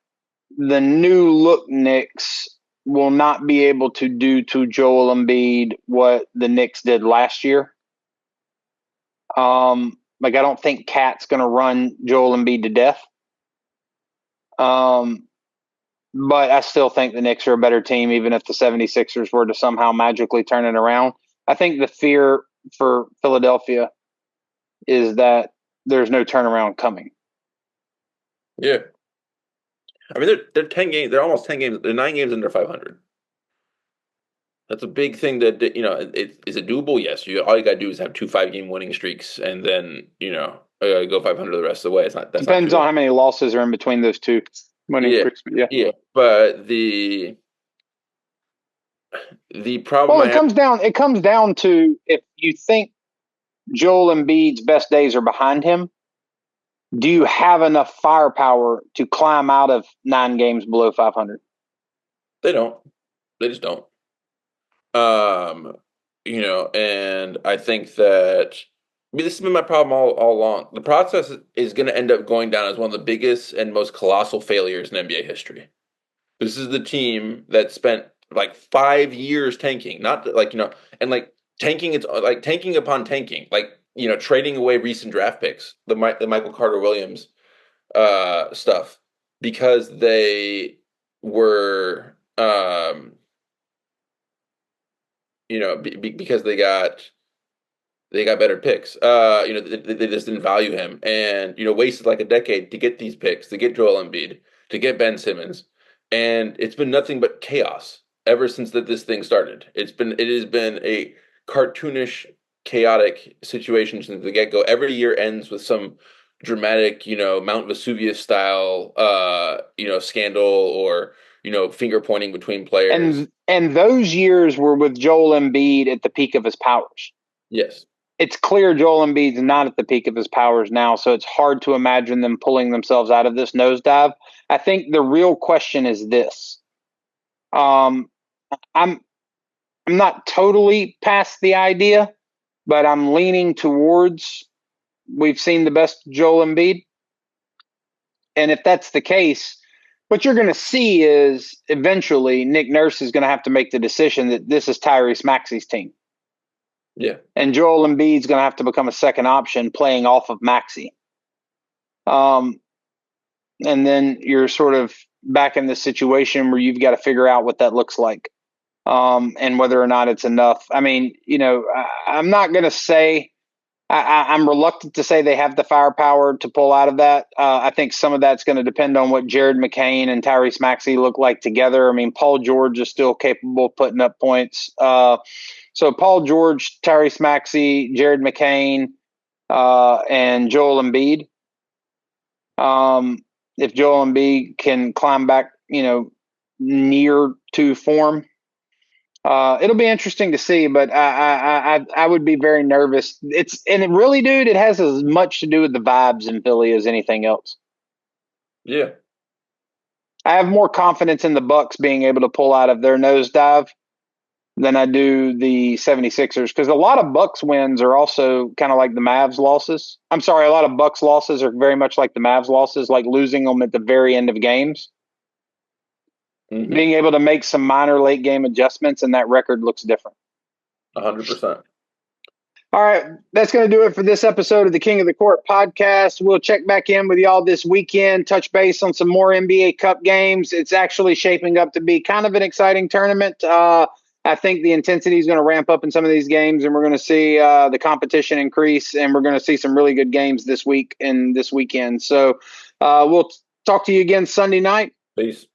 Speaker 2: the new look Knicks will not be able to do to Joel Embiid what the Knicks did last year. Like, I don't think Cat's going to run Joel Embiid to death. But I still think the Knicks are a better team, even if the 76ers were to somehow magically turn it around. I think the fear for Philadelphia is that there's no turnaround coming.
Speaker 3: Yeah. I mean, they're 10 games. They're almost 10 games. They're 9 games under 500. That's a big thing that, is it doable? Yes. All you got to do is have 2 5-game winning streaks and then, go 500 the rest of the way.
Speaker 2: Depends on how many losses are in between those 2 winning streaks.
Speaker 3: Yeah. But the problem.
Speaker 2: Well, it comes down to, if you think Joel Embiid's best days are behind him, do you have enough firepower to climb out of 9 games below 500?
Speaker 3: They don't. They just don't. And I think that, this has been my problem all along. The process is going to end up going down as one of the biggest and most colossal failures in NBA history. This is the team that spent like 5 years tanking, not like, and like tanking. It's like tanking upon tanking, like, trading away recent draft picks, the Michael Carter Williams stuff, because they were, because they got better picks. They just didn't value him, and wasted like a decade to get these picks, to get Joel Embiid, to get Ben Simmons, and it's been nothing but chaos ever since this thing started. It has been a cartoonish, chaotic situation since the get-go. Every year ends with some dramatic, Mount Vesuvius style, scandal or finger pointing between players.
Speaker 2: And those years were with Joel Embiid at the peak of his powers.
Speaker 3: Yes.
Speaker 2: It's clear Joel Embiid's not at the peak of his powers now, so it's hard to imagine them pulling themselves out of this nosedive. I think the real question is this. I'm not totally past the idea, but I'm leaning towards we've seen the best Joel Embiid. And if that's the case, what you're going to see is eventually Nick Nurse is going to have to make the decision that this is Tyrese Maxey's team.
Speaker 3: Yeah.
Speaker 2: And Joel Embiid's going to have to become a second option playing off of Maxey. And then you're sort of back in this situation where you've got to figure out what that looks like. And whether or not it's enough. I mean, I'm not going to say I'm reluctant to say they have the firepower to pull out of that. I think some of that's going to depend on what Jared McCain and Tyrese Maxey look like together. I mean, Paul George is still capable of putting up points. So Paul George, Tyrese Maxey, Jared McCain, and Joel Embiid. If Joel Embiid can climb back, near to form, it'll be interesting to see, but I would be very nervous. It has as much to do with the vibes in Philly as anything else.
Speaker 3: Yeah.
Speaker 2: I have more confidence in the Bucks being able to pull out of their nosedive than I do the 76ers, because a lot of Bucks wins are also kind of like the Mavs losses. I'm sorry, a lot of Bucks losses are very much like the Mavs losses, like losing them at the very end of games. Mm-hmm. Being able to make some minor late game adjustments, and that record looks different.
Speaker 3: 100%.
Speaker 2: All right, that's going to do it for this episode of the King of the Court podcast. We'll check back in with y'all this weekend, touch base on some more NBA Cup games. It's actually shaping up to be kind of an exciting tournament. I think the intensity is going to ramp up in some of these games, and we're going to see the competition increase, and we're going to see some really good games this week and this weekend. So we'll talk to you again Sunday night.
Speaker 3: Peace.